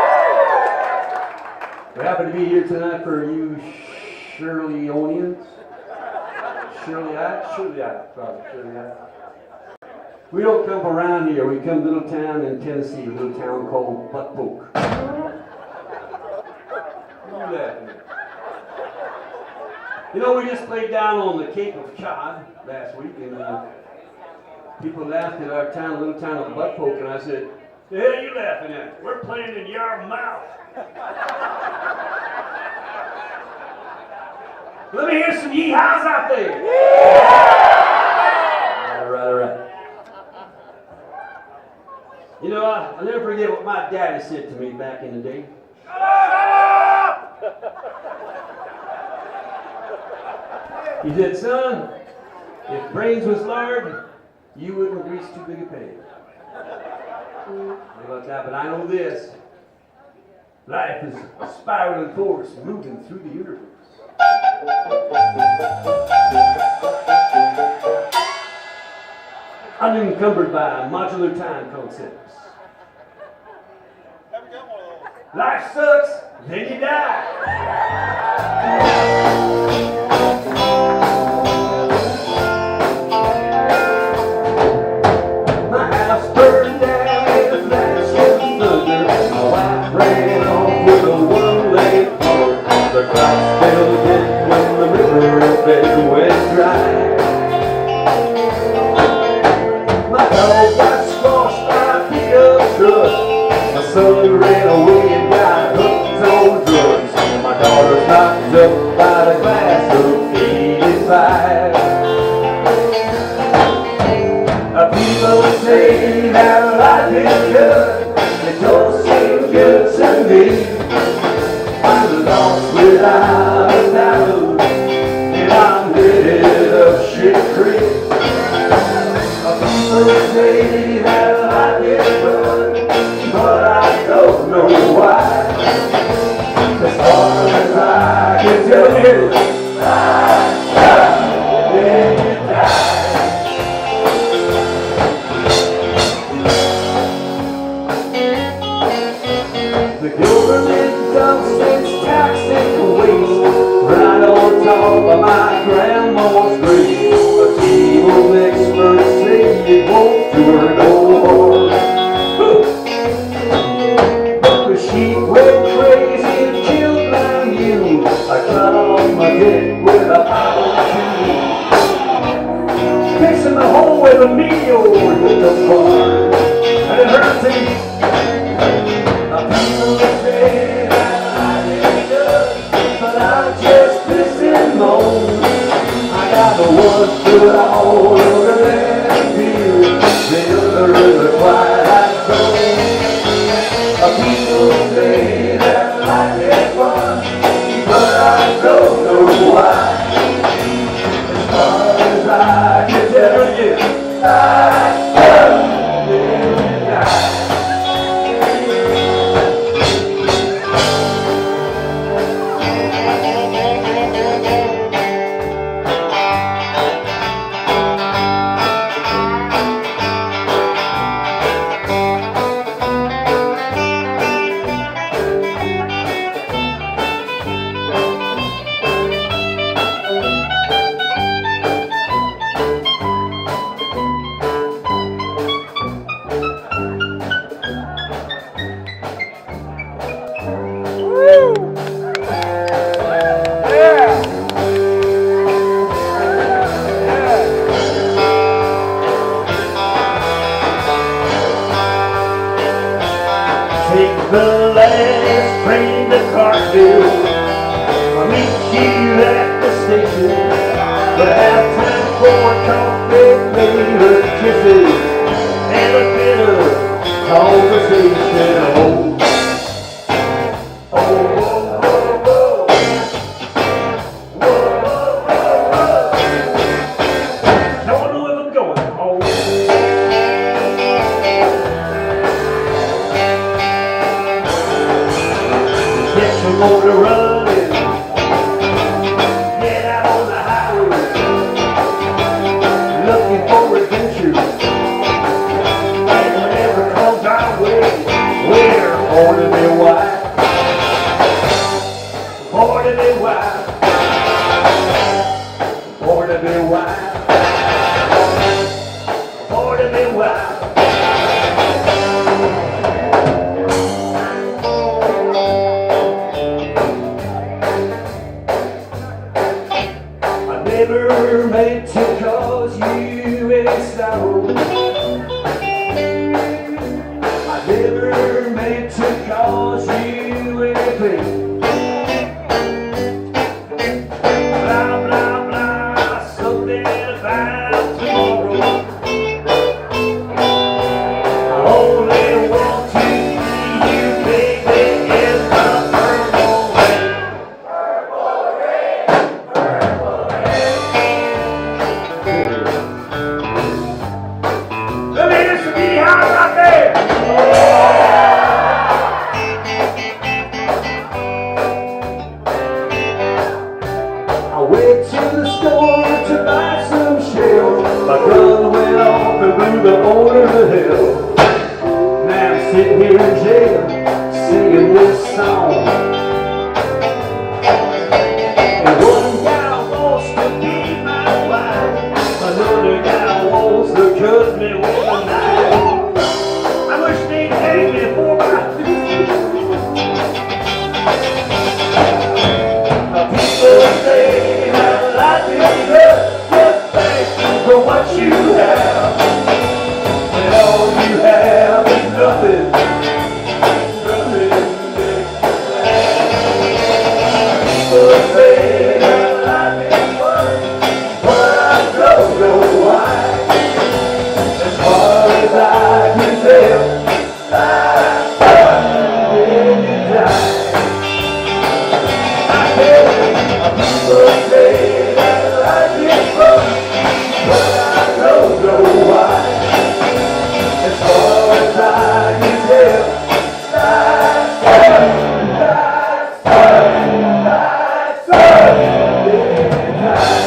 We happen to be here tonight for you Shirleyonians. Shirley, probably. We don't come from around here. We come to a little town in Tennessee, a little town called Buckpoke. You know, we just played down on the Cape of Cod last week, and people laughed at our town, little town of Buckpoke, and I said, "The hell are you laughing at? We're playing in your mouth." Let me hear some yeehaws out there. Yeah! All right. You know, I'll never forget what my daddy said to me back in the day. He said, "Son, if brains was lard, you wouldn't grease too big a pig." How about that? But I know this. Life is a spiraling force moving through the universe. Unencumbered by modular time concepts. Life sucks, then you die. My house burned down in a flash of thunder. My wife ran off with a one-leg cord. The crops fell dead when the river bed went dry. My dog got squashed by a pickup truck. My son ran away and got hooked on drugs. My daughter's knocked up by the class of '85. People say that life is good. It don't seem good to me. I'm lost without a doubt, and I'm headed up shit creek. People say that life is good, but I don't know why. As far as I can tell you, then you die. The government dumps its taxes waste right on top of my grandma's grave. A team of experts say it won't do her no harm. But the sheep went crazy and killed my mule. I cut off my dick with a power tool. Fixing the hole with a meal with the barn. And it hurts me. People say that I ain't good, but I just piss and moan. I got the one foot all over that field, the other is a quiet zone. People say that life is fun, but I don't know why. As far as I can tell you, I take the last train to Cartville. I'll meet you at the station. But have time for coffee, later kisses, and a bit of conversation. Don't know if I'm going home. Get your motor running, get out on the highway, looking for adventure, and whatever comes our way, me why. Born to be wild. Born to be wild. Born to be wild. I never meant to cause you any sorrow. I never meant to cause you any pain. Blah, blah, blah, something about tomorrow. I only want to see you, baby, in the purple rain. Purple rain, purple rain. Let me hear some yeehaws out there. I went to the store to buy some shells. My gun went off and blew the owner to hell. Now I'm sitting here in jail singing this song. And one guy wants to be my wife, another guy wants to cut me with a knife. I wish they'd hang me for my people say that life is good, just thanks for what you have. And all you have is nothing, nothing. People say that life is worth, but I don't know why. As far as I can tell, life's done when you die. I tell people say that life is fun, but I don't know why. As far as I can tell, life's fun, life's fun, life's fun, every time.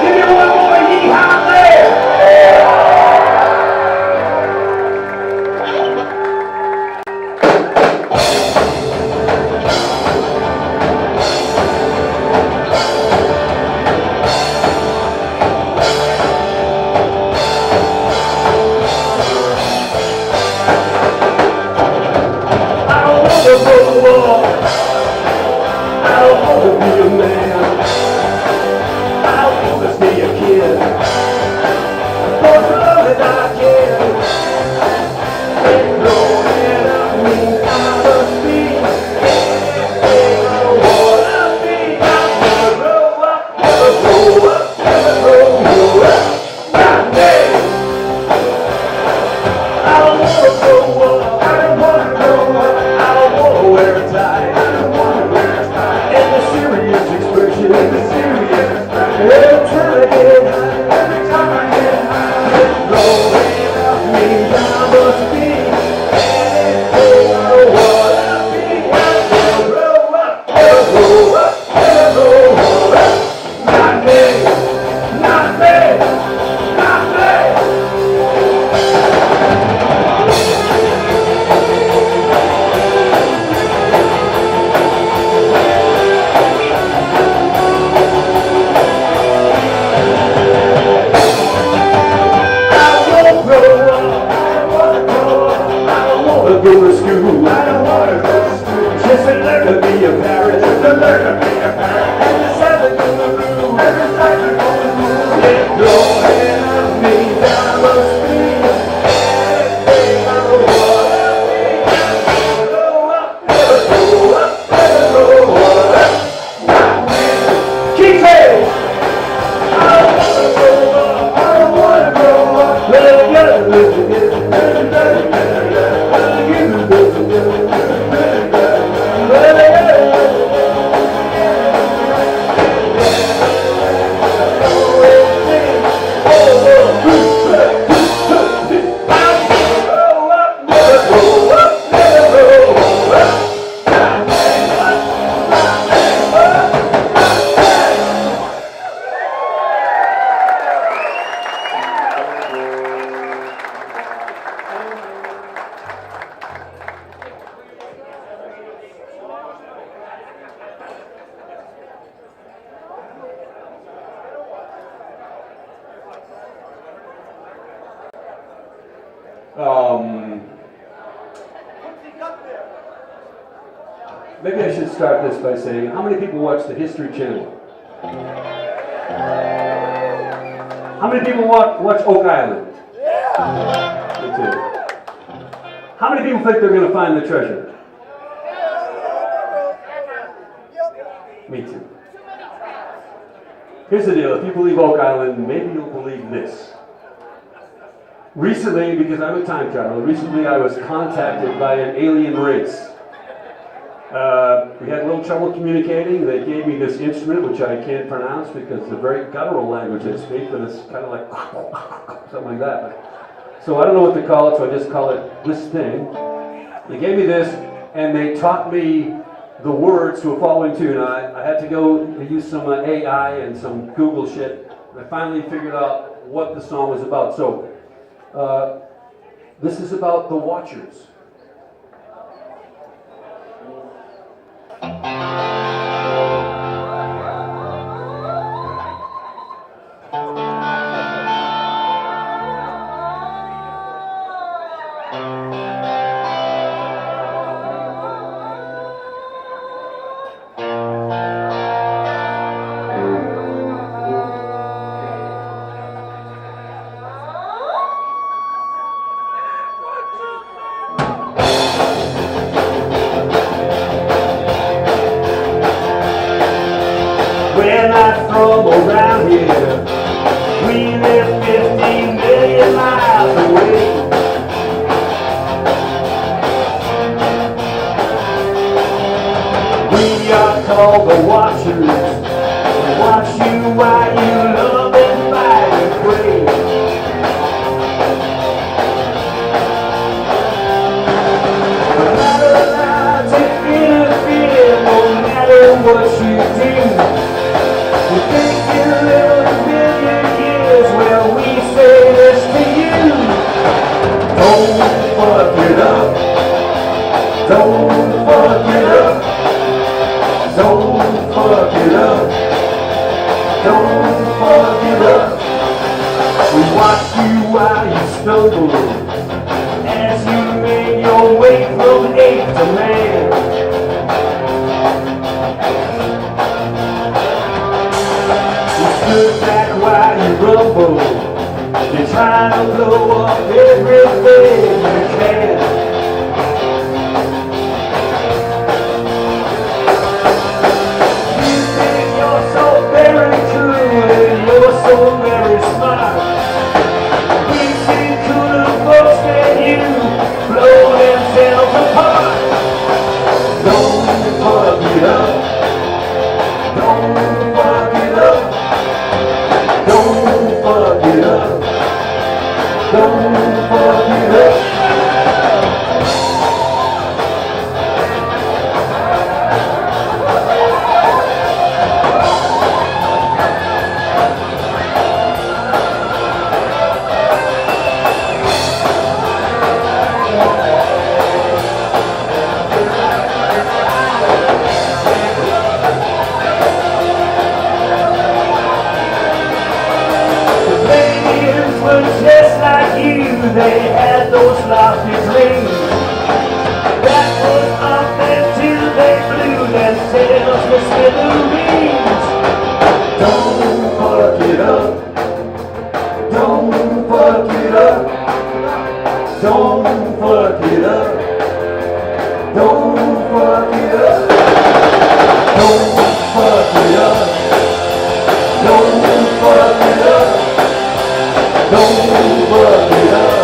Give me one more yeehaw there. I don't wanna grow up. I don't wanna be a man. I don't wanna stay a kid. For as long as I can. And growing up means I must be anything I wanna be. I'm gonna grow up, never grow up, never grow up. Not me. I don't wanna grow up. I don't wanna grow up. I don't wanna wear a tie. I don't wanna wear a tie. And the serious expression. And the serious expression. Every time I get high. Every time I get high. Growing up means I must be anything I wanna be. I'm gonna grow up, never grow up, never grow up. Not me. Not me. Not me. Go to school. I don't wanna go to school. Just to learn to be a parrot. Just to learn to be a parrot. And the seven go to blue. And the seven go to blue. Let growing up means I must be anything I wanna be. Grow up, never grow up, never grow up. Not me. Keep saying. I don't wanna grow up. I don't wanna grow up. Let it go. Maybe I should start this by saying, how many people watch the History Channel? How many people watch Oak Island? Yeah. Me too. How many people think they're going to find the treasure? Me too. Here's the deal. If you believe Oak Island, maybe you'll believe this. Recently, because I'm a time traveler, recently I was contacted by an alien race. We had a little trouble communicating. They gave me this instrument, which I can't pronounce because it's a very guttural language I speak, but it's kind of like something like that. So I don't know what to call it, so I just call it this thing. They gave me this, and they taught me the words to a following tune. I had to go use some AI and some Google shit. And I finally figured out what the song was about. So this is about the Watchers. We're not from around here. We live 15 million miles away. We are called the Watchers. We watch you while you love and fight and pray. No matter how to interfere, no matter what you do. You think you live a million years, well we say this to you. Don't fuck it up. Don't fuck it up. Don't fuck it up. Don't fuck it up. We watch you while you stumble as you make your way from ape to man. Stood back while you rumble. You're trying to blow up everything you can. You think you're so very true and you're so very smart. We've seen cooler folks than you blow themselves apart. Don't fuck it up. Don't fuck it up. Don't fuck it up. Don't fuck it up. Just like you, they had those lofty dreams. That was up until they blew themselves to smithereens. Don't fuck it up. Don't fuck it up. Don't fuck it up. Don't fuck it up. Don't fuck it up. Don't fuck it up. Don't fuck it up. Don't fuck it up.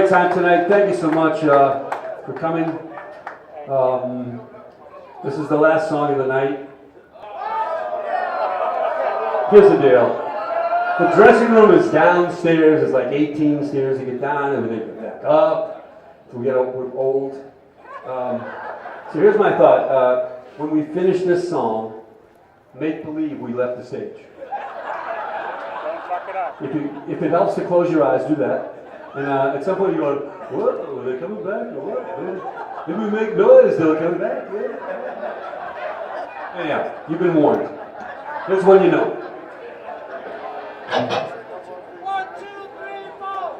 great time tonight. Thank you so much for coming. This is the last song of the night. Here's the deal. The dressing room is downstairs. There's like 18 stairs to get down, and then get back up. So we're old. So here's my thought. When we finish this song, make believe we left the stage. Don't fuck it up. If it helps to close your eyes, do that. And at some point you go, what? Are they coming back? Or what? Did we make noise? They're coming back? Yeah. Anyhow, you've been warned. Here's one you know. 1, 2, 3, 4.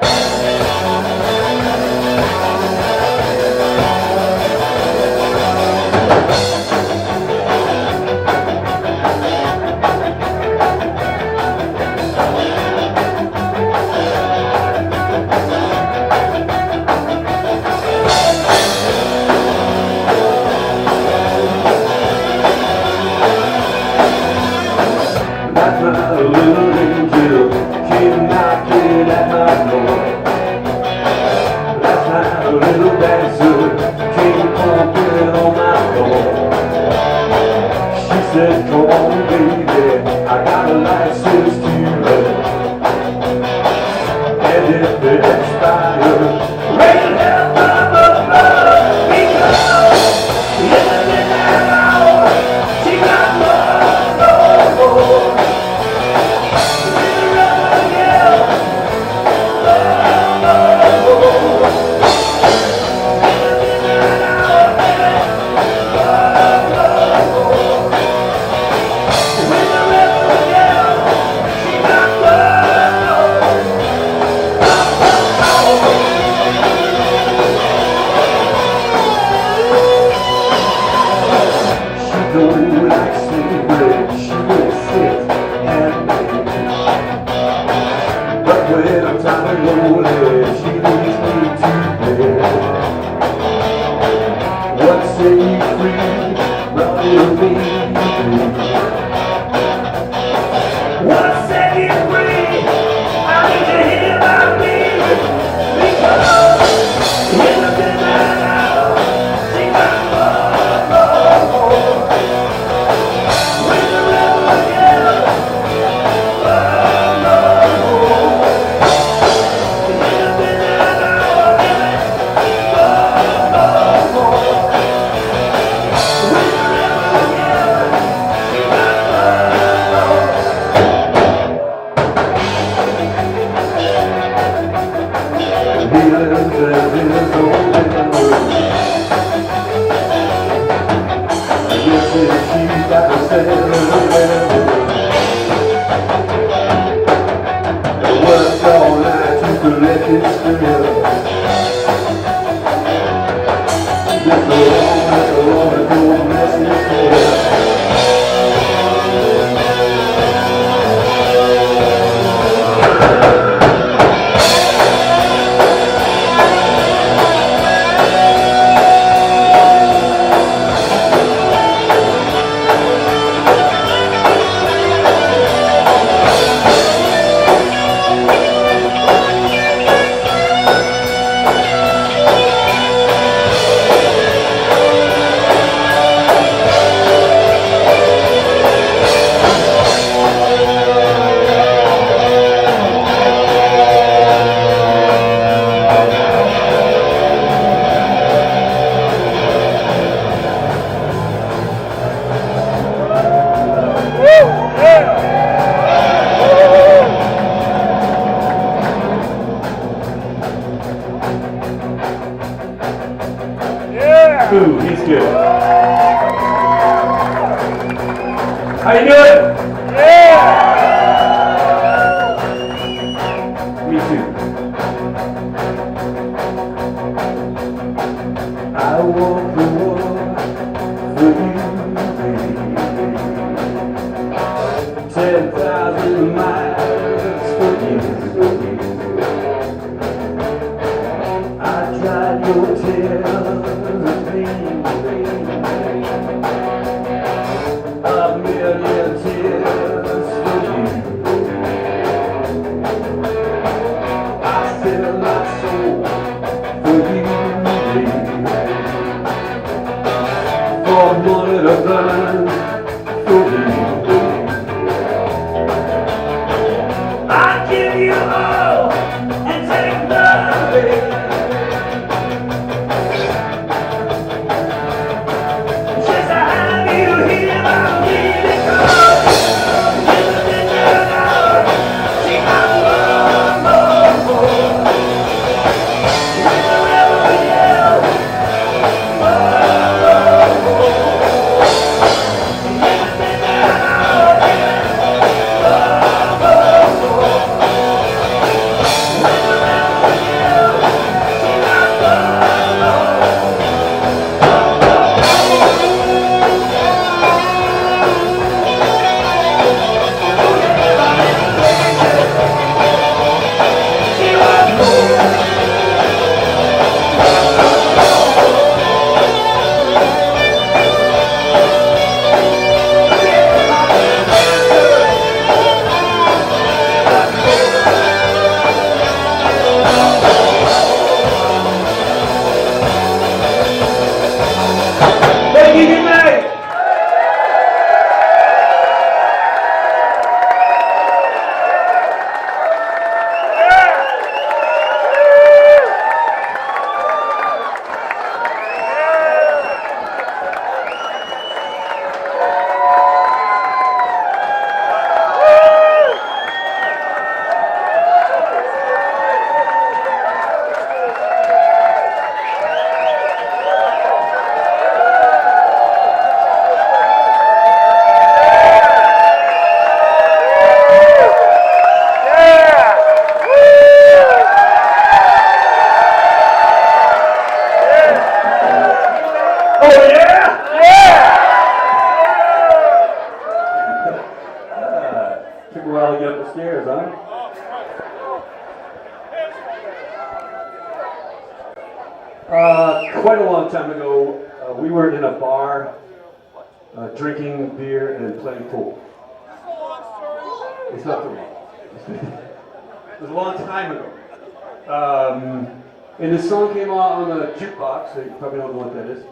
That's my little angel came knocking at my door. That's my little dancer came pumping on my door. She said, come on baby, I got a license to run. And if it expires, rain hell from above, because in the midnight hour, she got more. Ooh, he's good. How you doing? Yeah! Me too. I walk the walk for you, 10,000 miles for you. I dried your tears. A million tears for you. I feel my soul all wanted to burn for me. I give you all and take nothing. Just to have you here by me because you've been there now. She got one more. Wherever you one more. You've been there now. Took a while to get up the stairs, huh? Quite a long time ago, we were in a bar, drinking beer and playing pool. It's not too long. It was a long time ago. And this song came on the jukebox, so you probably don't know what that is.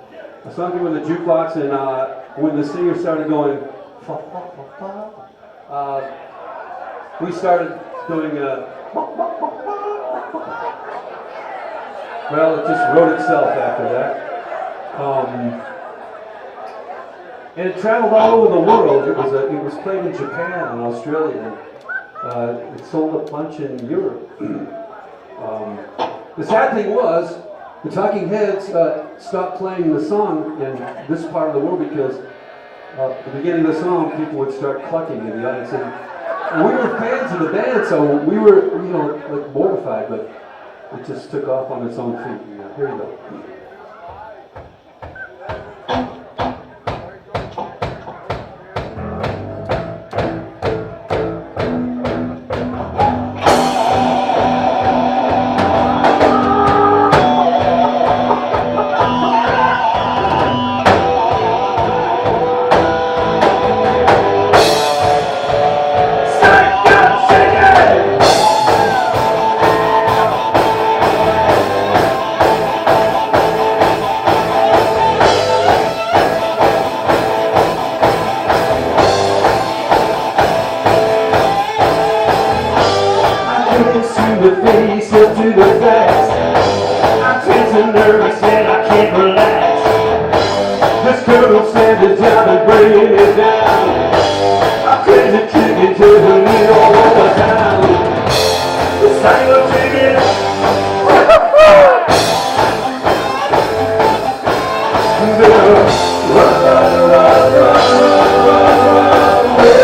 A song came on the jukebox, and when the singer started going, fa, fa, fa, fa, we started doing well, it just wrote itself after that. And it traveled all over the world. It was played in Japan and Australia. And it sold a bunch in Europe. The sad thing was, the Talking Heads stopped playing the song in this part of the world because at the beginning of the song, people would start clucking in the audience. And we were fans of the band, so we were, like mortified, but it just took off on its own feet. Here we go. The face up to the facts. I'm tense and nervous and I can't relax. This girl said the job is bringing it down. I'm crazy kicking to the lead all over town. The single ticket. Run, run, run, run, run away.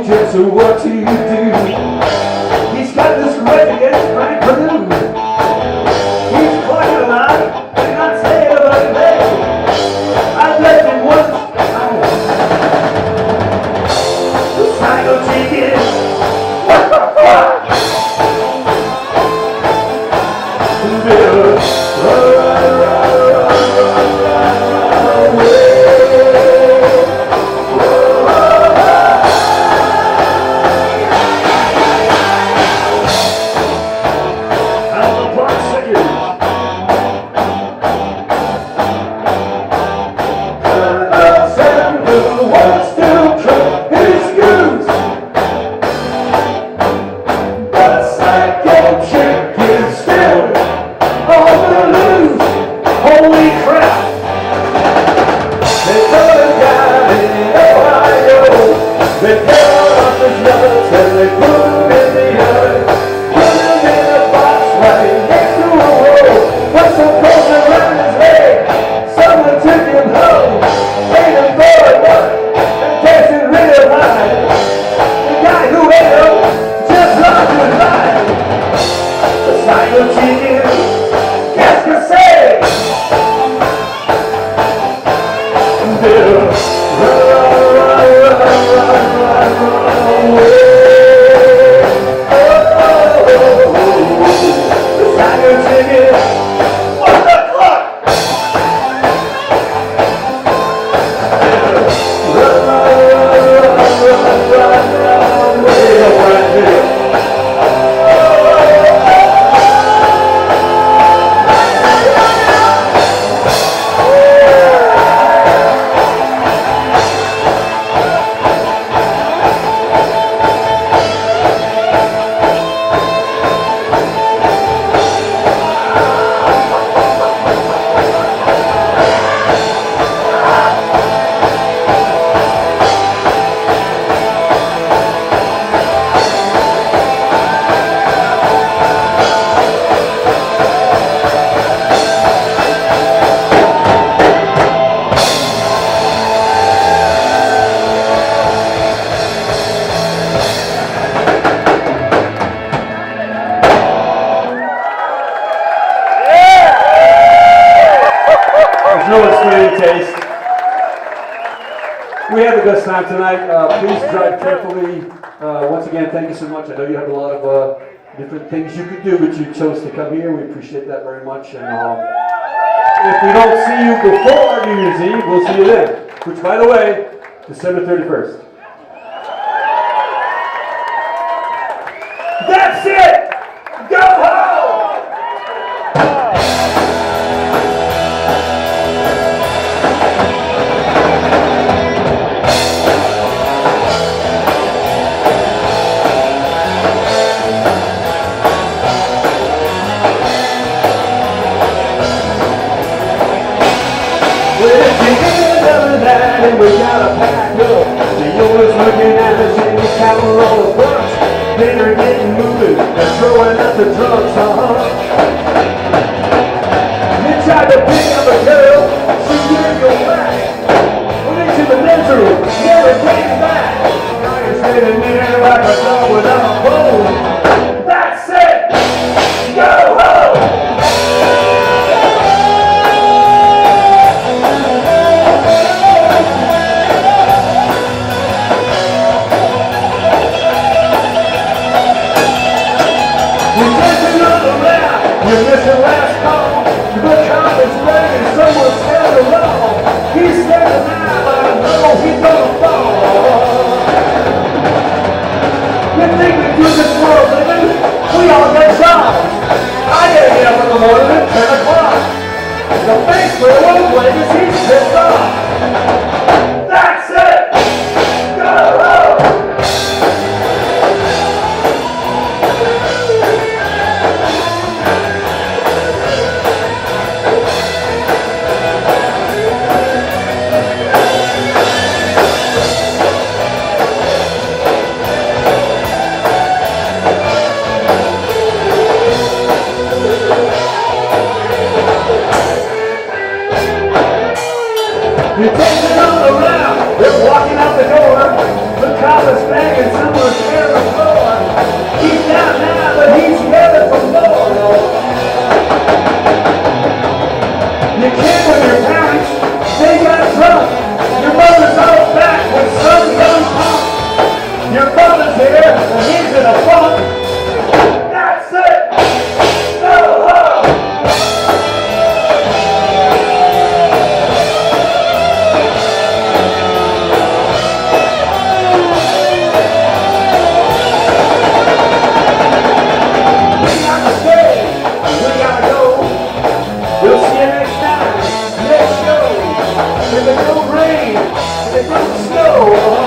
Just what to do. He's got this grudge against Frank Perdue. He's quite alive, and not saying about me. I left him once. The cycle ticket. We had the best time tonight. Please drive carefully. Once again, thank you so much. I know you have a lot of different things you could do, but you chose to come here. We appreciate that very much. And if we don't see you before New Year's Eve, we'll see you then. Which, by the way, December 31st. That's it! Go home! And we gotta pack up. The owner's looking at us and we count all the bucks. They're getting moving, they're throwing out the drugs, You tried to pick up a girl, she didn't go back. Went into the men's room, never came back. Now you're standing there like a dog without a bone. That's it! Go home! You missed the last call. The cop is ready and someone's held along. He's standing now, but I know he's gonna fall. You think we do this for a living? We all get jobs. I gotta get up in the morning at 10 o'clock. The face for the one Vegas, he's pissed off. That's it! Go home! You're taking all around, they're walking out the door. The cop is banging someone's hair on the floor. He's down now, but he's headed for more. You came with your parents, they got drunk. Your mother's all back with some young punk. Your brother's here, and he's in a funk. That's it! Go home! We'll see you next time, next show. If it don't rain, if it don't snow.